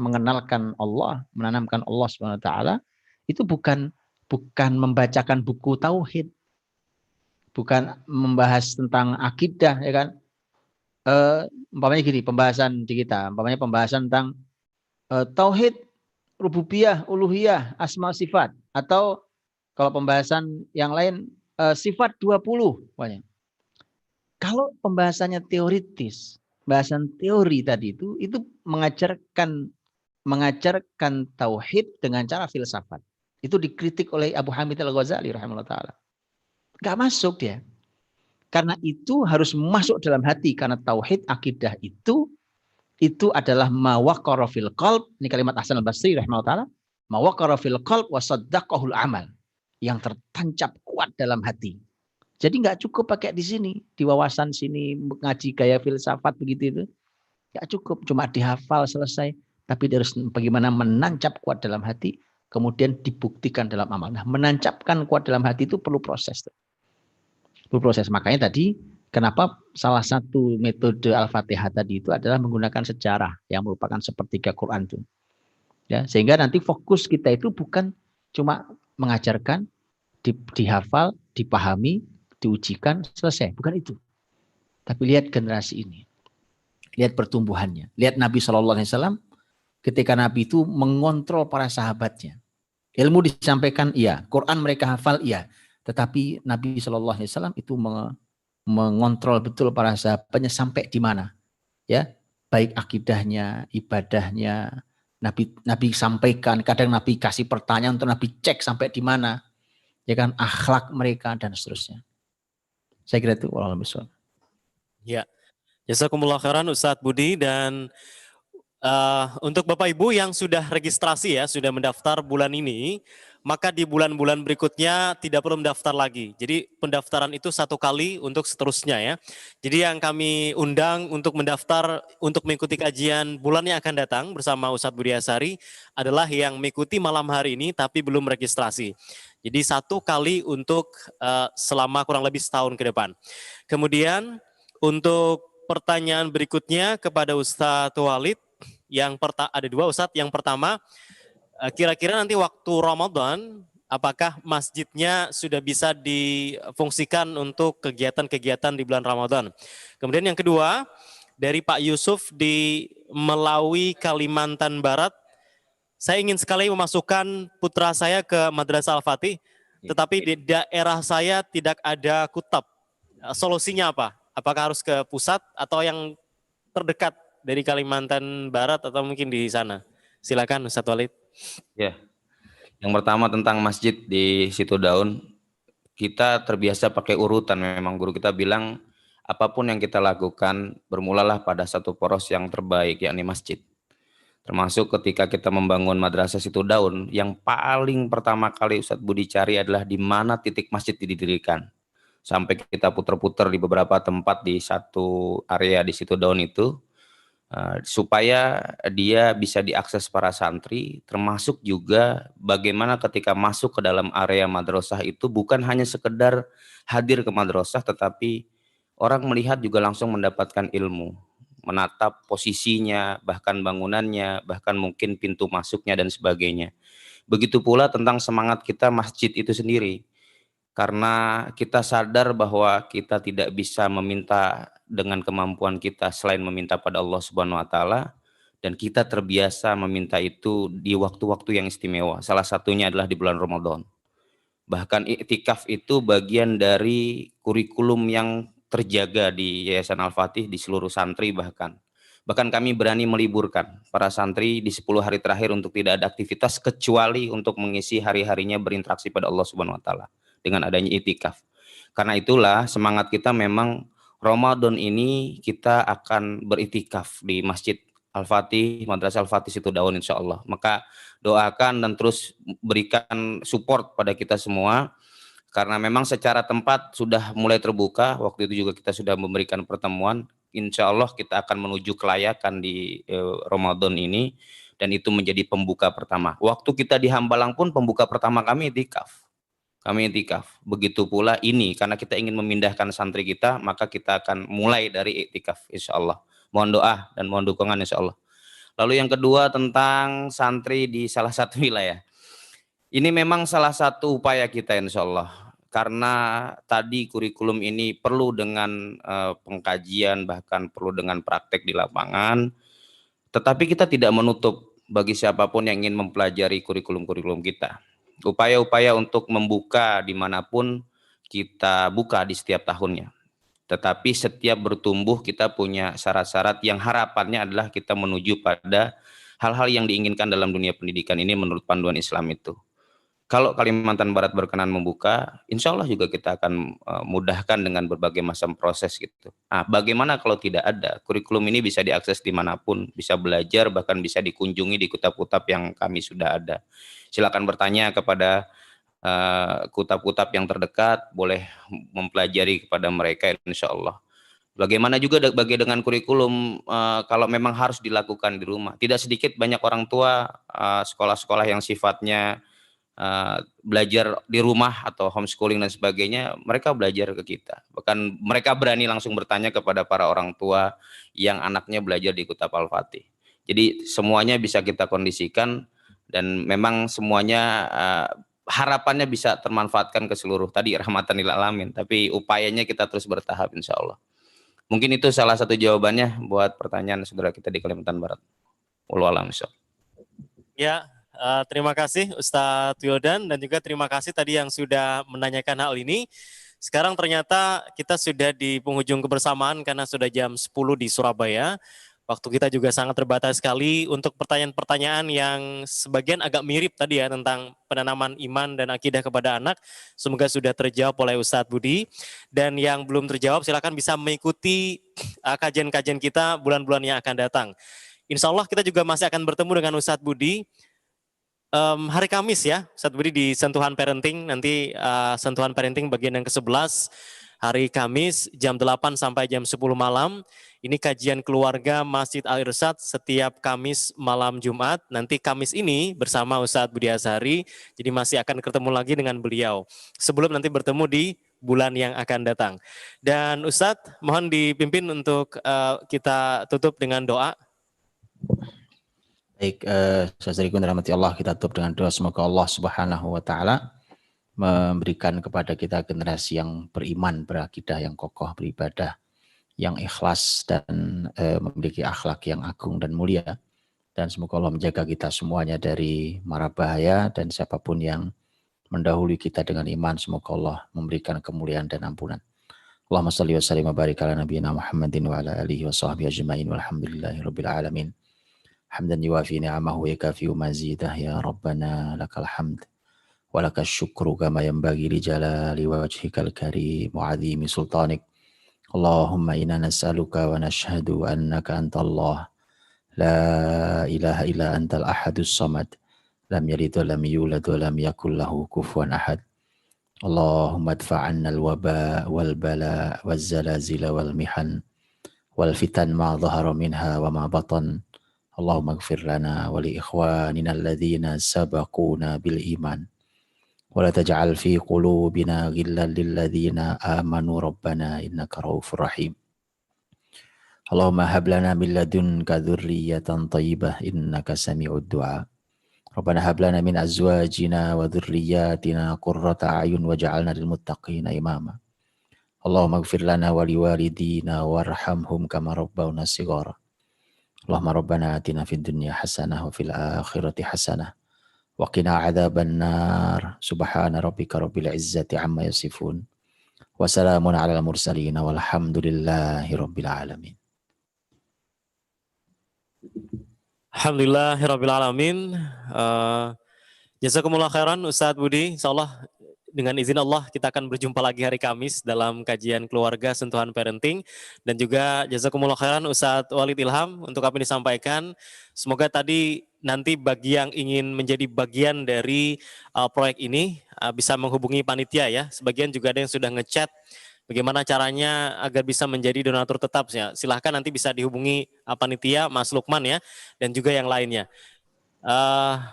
Allah Subhanahu wa taala, itu bukan membacakan buku tauhid, bukan membahas tentang akidah, ya kan? Umpamanya gini, pembahasan di kita, pembahasan tentang tauhid, rububiyah, uluhiyah, asma sifat, atau kalau pembahasan yang lain sifat 20 banyak. Kalau pembahasannya teoritis, bahasan teori tadi itu mengajarkan tauhid dengan cara filsafat. Itu dikritik oleh Abu Hamid Al-Ghazali rahimahullah taala. Enggak masuk dia. Karena itu harus masuk dalam hati, karena tauhid akidah itu adalah mawaqara fil qalb. Ini kalimat Hasan al-Basri rahimahullah taala, mawaqara fil qalb wa saddaqahul amal. Yang tertancap kuat dalam hati. Jadi nggak cukup pakai di sini, di wawasan sini ngaji gaya filsafat begitu itu. Nggak cukup cuma dihafal selesai, tapi harus bagaimana menancap kuat dalam hati, kemudian dibuktikan dalam amal. Nah, menancapkan kuat dalam hati itu perlu proses. Perlu proses. Makanya tadi kenapa salah satu metode Al-Fatihah tadi itu adalah menggunakan sejarah yang merupakan sepertiga Quran itu. Ya, sehingga nanti fokus kita itu bukan cuma mengajarkan, dihafal, dipahami, diujikan, selesai. Bukan itu. Tapi lihat generasi ini. Lihat pertumbuhannya. Lihat Nabi SAW ketika Nabi itu mengontrol para sahabatnya. Ilmu disampaikan, iya. Quran mereka hafal, iya. Tetapi Nabi SAW itu mengontrol betul para sahabatnya sampai di mana. Ya, baik akidahnya, ibadahnya. Nabi sampaikan, kadang Nabi kasih pertanyaan untuk Nabi cek sampai di mana. Ya kan, akhlak mereka dan seterusnya. Saya kira itu wallahu a'lam. Ya, jazakumullah khairan Ustadz Budi. Dan untuk Bapak Ibu yang sudah registrasi ya, sudah mendaftar bulan ini, maka di bulan-bulan berikutnya tidak perlu mendaftar lagi. Jadi pendaftaran itu 1 kali untuk seterusnya ya. Jadi yang kami undang untuk mendaftar untuk mengikuti kajian bulan yang akan datang bersama Ustadz Budi Asari adalah yang mengikuti malam hari ini tapi belum registrasi. Jadi 1 kali untuk selama kurang lebih setahun ke depan. Kemudian untuk pertanyaan berikutnya kepada Ustadz Walid, ada 2 Ustadz. Yang pertama, kira-kira nanti waktu Ramadan, apakah masjidnya sudah bisa difungsikan untuk kegiatan-kegiatan di bulan Ramadan? Kemudian yang kedua, dari Pak Yusuf di Melawi, Kalimantan Barat, saya ingin sekali memasukkan putra saya ke Madrasah Al-Fatih, tetapi di daerah saya tidak ada kutab. Solusinya apa? Apakah harus ke pusat atau yang terdekat dari Kalimantan Barat atau mungkin di sana? Silakan Ustadz Walid. Ya, yang pertama tentang masjid di Situ Daun, kita terbiasa pakai urutan. Memang guru kita bilang apapun yang kita lakukan bermulalah pada satu poros yang terbaik, yakni masjid. Termasuk ketika kita membangun Madrasah Situ Daun, yang paling pertama kali Ustadz Budi cari adalah di mana titik masjid didirikan. Sampai kita putar-putar di beberapa tempat di satu area di Situ Daun itu, supaya dia bisa diakses para santri, termasuk juga bagaimana ketika masuk ke dalam area madrasah itu bukan hanya sekedar hadir ke madrasah, tetapi orang melihat juga langsung mendapatkan ilmu, menatap posisinya, bahkan bangunannya, bahkan mungkin pintu masuknya dan sebagainya. Begitu pula tentang semangat kita masjid itu sendiri. Karena kita sadar bahwa kita tidak bisa meminta dengan kemampuan kita selain meminta pada Allah Subhanahu wa taala, dan kita terbiasa meminta itu di waktu-waktu yang istimewa. Salah satunya adalah di bulan Ramadan. Bahkan iktikaf itu bagian dari kurikulum yang terjaga di Yayasan Al-Fatih di seluruh santri bahkan. Bahkan kami berani meliburkan para santri di 10 hari terakhir untuk tidak ada aktivitas kecuali untuk mengisi hari-harinya berinteraksi pada Allah Subhanahu wa taala dengan adanya itikaf. Karena itulah semangat kita memang Ramadan ini kita akan beritikaf di Masjid Al-Fatih, Madrasah Al-Fatih Situ Daun insya Allah. Maka doakan dan terus berikan support pada kita semua, karena memang secara tempat sudah mulai terbuka. Waktu itu juga kita sudah memberikan pertemuan. Insya Allah kita akan menuju kelayakan di Ramadan ini, dan itu menjadi pembuka pertama. Waktu kita di Hambalang pun pembuka pertama kami itikaf. Begitu pula ini, karena kita ingin memindahkan santri kita, maka kita akan mulai dari iktikaf insya Allah. Mohon doa dan mohon dukungan insya Allah. Lalu yang kedua tentang santri di salah satu wilayah. Ini memang salah satu upaya kita insya Allah. Karena tadi kurikulum ini perlu dengan pengkajian, bahkan perlu dengan praktek di lapangan. Tetapi kita tidak menutup bagi siapapun yang ingin mempelajari kurikulum-kurikulum kita. Upaya-upaya untuk membuka dimanapun kita buka di setiap tahunnya. Tetapi setiap bertumbuh kita punya syarat-syarat yang harapannya adalah kita menuju pada hal-hal yang diinginkan dalam dunia pendidikan ini menurut panduan Islam itu. kalau Kalimantan Barat berkenan membuka, insya Allah juga kita akan mudahkan dengan berbagai macam proses gitu. Nah, bagaimana kalau tidak ada? Kurikulum ini bisa diakses dimanapun, bisa belajar, bahkan bisa dikunjungi di kutab-kutab yang kami sudah ada. Silakan bertanya kepada kutab-kutab yang terdekat, boleh mempelajari kepada mereka insya Allah. Bagaimana juga dengan kurikulum kalau memang harus dilakukan di rumah. Tidak sedikit banyak orang tua sekolah-sekolah yang sifatnya belajar di rumah atau homeschooling dan sebagainya, mereka belajar ke kita. Bahkan mereka berani langsung bertanya kepada para orang tua yang anaknya belajar di Kutab Al-Fatih. Jadi semuanya bisa kita kondisikan dan memang semuanya harapannya bisa termanfaatkan ke seluruh tadi rahmatan lil alamin. Tapi upayanya kita terus bertahap insya Allah. Mungkin itu salah satu jawabannya buat pertanyaan saudara kita di Kalimantan Barat. Wallahu a'lam. Ya, terima kasih Ustadz Wildan dan juga terima kasih tadi yang sudah menanyakan hal ini. Sekarang ternyata kita sudah di penghujung kebersamaan karena sudah jam 10 di Surabaya. Waktu kita juga sangat terbatas sekali untuk pertanyaan-pertanyaan yang sebagian agak mirip tadi ya tentang penanaman iman dan akidah kepada anak. Semoga sudah terjawab oleh Ustadz Budi. Dan yang belum terjawab silakan bisa mengikuti kajian-kajian kita bulan-bulan yang akan datang. Insya Allah kita juga masih akan bertemu dengan Ustadz Budi hari Kamis ya, Ustadz Budi di Sentuhan Parenting, nanti Sentuhan Parenting bagian yang ke-11, hari Kamis jam 8 sampai jam 10 malam. Ini kajian keluarga Masjid Al-Irsyad setiap Kamis malam Jumat. Nanti Kamis ini bersama Ustadz Budi Azhari, jadi masih akan ketemu lagi dengan beliau. Sebelum nanti bertemu di bulan yang akan datang. Dan Ustadz mohon dipimpin untuk kita tutup dengan doa. Baik, saudariku rahmati Allah, kita tutup dengan doa semoga Allah Subhanahu wa taala memberikan kepada kita generasi yang beriman, berakidah yang kokoh, beribadah yang ikhlas dan memiliki akhlak yang agung dan mulia. Dan semoga Allah menjaga kita semuanya dari mara bahaya dan siapapun yang mendahului kita dengan iman, semoga Allah memberikan kemuliaan dan ampunan. Allahumma shalli wa sallim wa barik ala nabiyyina Muhammadin wa ala alihi wa sahbihi ajma'in walhamdulillahirabbil alamin. Hamdan yuwafi ni'amahu wa yakafi mazidah ya rabbana lakal hamd wa lakal syukru kama yanbaghi li jalali wajhikal karim wa 'azimi sultanik. Allahumma inna nas'aluka wa nashhadu annaka antallah la ilaha illa antal ahadus samad lam yalid wa lam yulad wa lam yakul lahu kufuwan ahad. Allahumma adfa'anna al-waba wal bala wal zalazila wal mihan wal fitan ma dhahara minha wa ma batan. Allahumma ighfir lana wa li ikhwanina alladhina sabaquna bil iman wa la taj'al fi qulubina ghillan lil ladzina amanu rabbana innaka raufur rahim. Allahumma hab lana min ladunka dzurriyyatan thayyibah innaka sami'ud du'a. Rabbana hab lana min azwajina wa dzurriyyatina qurrata a'yun waj'alna lil muttaqina imama. Allahumma ighfir lana wa liwalidina warhamhum kama rabbawna shighara. Allahumma rabbana atina fid dunya hasanah wa fil akhirati hasanah wa qina adzaban nar. Subhana rabbika rabbil izzati amma yasifun wa salamun alal mursalin walhamdulillahi rabbil alamin. Alhamdulillahirabbil alamin. Jazakumullah khairan Ustadz Budi. Insyaallah dengan izin Allah kita akan berjumpa lagi hari Kamis dalam kajian keluarga Sentuhan Parenting. Dan juga jazakumullah khairan Ustadz Walid Ilham untuk apa yang disampaikan. Semoga tadi nanti bagi yang ingin menjadi bagian dari proyek ini bisa menghubungi panitia ya. Sebagian juga ada yang sudah ngechat bagaimana caranya agar bisa menjadi donatur tetap ya. Silahkan nanti bisa dihubungi panitia Mas Lukman ya dan juga yang lainnya.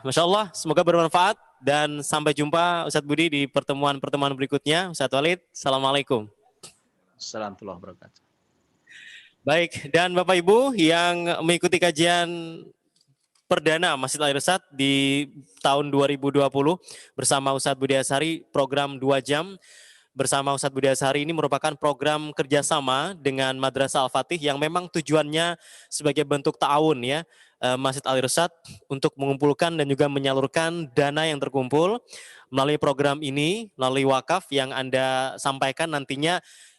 Masya Allah, semoga bermanfaat dan sampai jumpa Ustadz Budi di pertemuan-pertemuan berikutnya. Ustadz Walid, Assalamualaikum. Assalamualaikum warahmatullahi wabarakatuh. Baik, dan Bapak Ibu yang mengikuti kajian perdana Masjid Al-Irsyad di tahun 2020 bersama Ustadz Budi Azhari, program 2 jam bersama Ustadz Budi Azhari ini merupakan program kerjasama dengan Madrasah Al-Fatih yang memang tujuannya sebagai bentuk ta'awun ya, Masjid Al-Irsyad untuk mengumpulkan dan juga menyalurkan dana yang terkumpul melalui program ini, melalui wakaf yang Anda sampaikan nantinya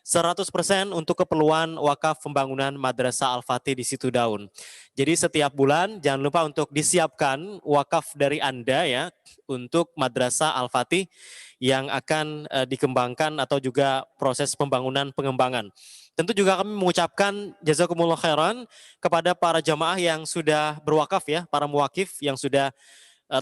100% untuk keperluan wakaf pembangunan Madrasah Al-Fatih di Situ Daun. Jadi setiap bulan jangan lupa untuk disiapkan wakaf dari Anda ya untuk Madrasah Al-Fatih yang akan dikembangkan atau juga proses pembangunan pengembangan. Tentu juga kami mengucapkan jazakumullah khairan kepada para jamaah yang sudah berwakaf ya, para muwakif yang sudah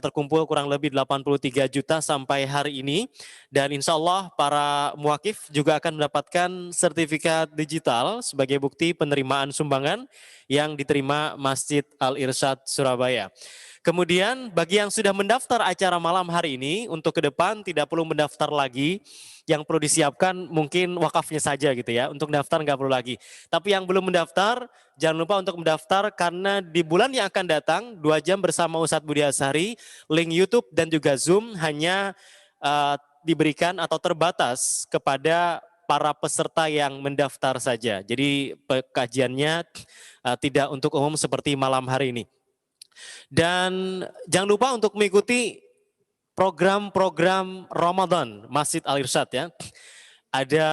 terkumpul kurang lebih 83 juta sampai hari ini. Dan insya Allah para muwakif juga akan mendapatkan sertifikat digital sebagai bukti penerimaan sumbangan yang diterima Masjid Al-Irsyad Surabaya. Kemudian bagi yang sudah mendaftar acara malam hari ini, untuk ke depan tidak perlu mendaftar lagi. Yang perlu disiapkan mungkin wakafnya saja gitu ya, untuk daftar nggak perlu lagi. Tapi yang belum mendaftar, jangan lupa untuk mendaftar karena di bulan yang akan datang 2 jam bersama Ustadz Budi Azhari, link YouTube dan juga Zoom hanya diberikan atau terbatas kepada para peserta yang mendaftar saja. Jadi kajiannya tidak untuk umum seperti malam hari ini. Dan jangan lupa untuk mengikuti program-program Ramadan Masjid Al-Irsyad ya. Ada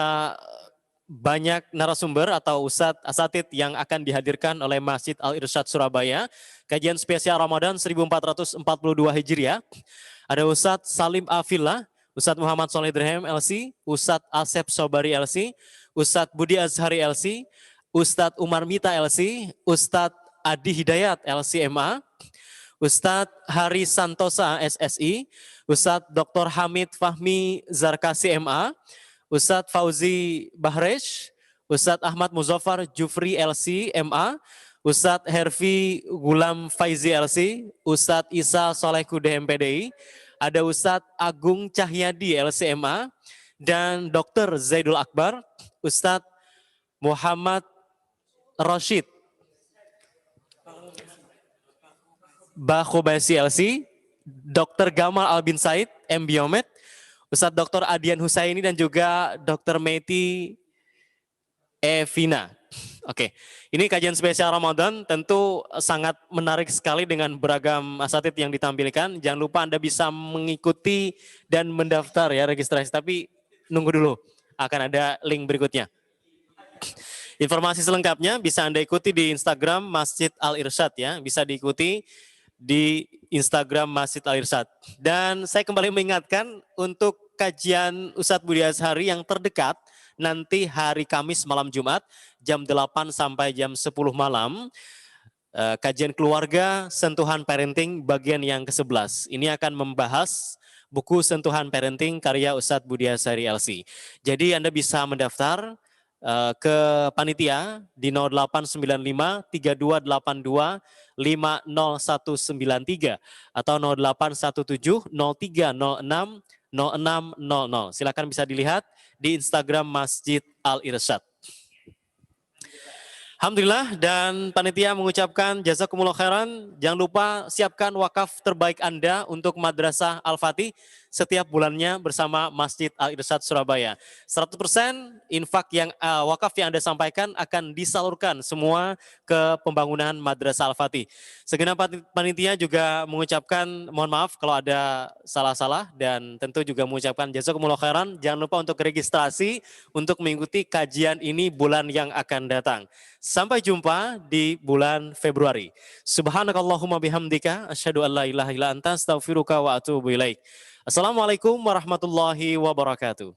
banyak narasumber atau ustadz asatid yang akan dihadirkan oleh Masjid Al-Irsyad Surabaya. Kajian spesial Ramadan 1442 Hijriah. Ada Ustadz Salim Afillah, Ustadz Muhammad Soleh Dirhem LC, Ustadz Asep Sobari LC, Ustadz Budi Azhari LC, Ustadz Umar Mita LC, Ustadz Adi Hidayat LC-MA, Ustadz Hari Santosa SSI, Ustadz Dr. Hamid Fahmi Zarkasi MA, Ustadz Fauzi Bahresh, Ustadz Ahmad Muzaffar Jufri LC MA, Ustadz Herfi Gulam Faizi LC, Ustadz Isa Solehkude MPDI, ada Ustadz Agung Cahyadi LCMA, dan Dr. Zaidul Akbar, Ustadz Muhammad Rashid Bakhobasi LC, Dr. Gamal Albin Said, M. Biomed, Ustadz Dr. Adian Husaini dan juga Dr. Meti Evina. Oke, ini kajian spesial Ramadan tentu sangat menarik sekali dengan beragam asatid yang ditampilkan. Jangan lupa Anda bisa mengikuti dan mendaftar ya registrasi, tapi nunggu dulu, akan ada link berikutnya. Informasi selengkapnya bisa Anda ikuti di Instagram Masjid Al-Irsyad ya, bisa diikuti di Instagram Masjid Al-Irsyad. Dan saya kembali mengingatkan untuk kajian Ustadz Budi Azhari yang terdekat nanti hari Kamis malam Jumat jam 8 sampai jam 10 malam. Kajian keluarga sentuhan parenting bagian yang ke-11. Ini akan membahas buku Sentuhan Parenting karya Ustadz Budi Azhari LC. Jadi Anda bisa mendaftar ke panitia di 0895 3282 50193 atau 0817 0306 0600. Silakan bisa dilihat di Instagram Masjid Al-Irsyad. Alhamdulillah, dan panitia mengucapkan jazakumullah khairan. Jangan lupa siapkan wakaf terbaik Anda untuk Madrasah Al-Fatih setiap bulannya bersama Masjid Al-Irsyad Surabaya. 100% infak yang wakaf yang Anda sampaikan akan disalurkan semua ke pembangunan Madrasah Al-Fatih. Segenap panitia juga mengucapkan mohon maaf kalau ada salah-salah, dan tentu juga mengucapkan jazakumullah khairan. Jangan lupa untuk registrasi untuk mengikuti kajian ini bulan yang akan datang. Sampai jumpa di bulan Februari. Subhanakallahumma bihamdika asyhadu an la ilaha illa anta astaghfiruka wa atubu ilaik. Assalamualaikum warahmatullahi wabarakatuh.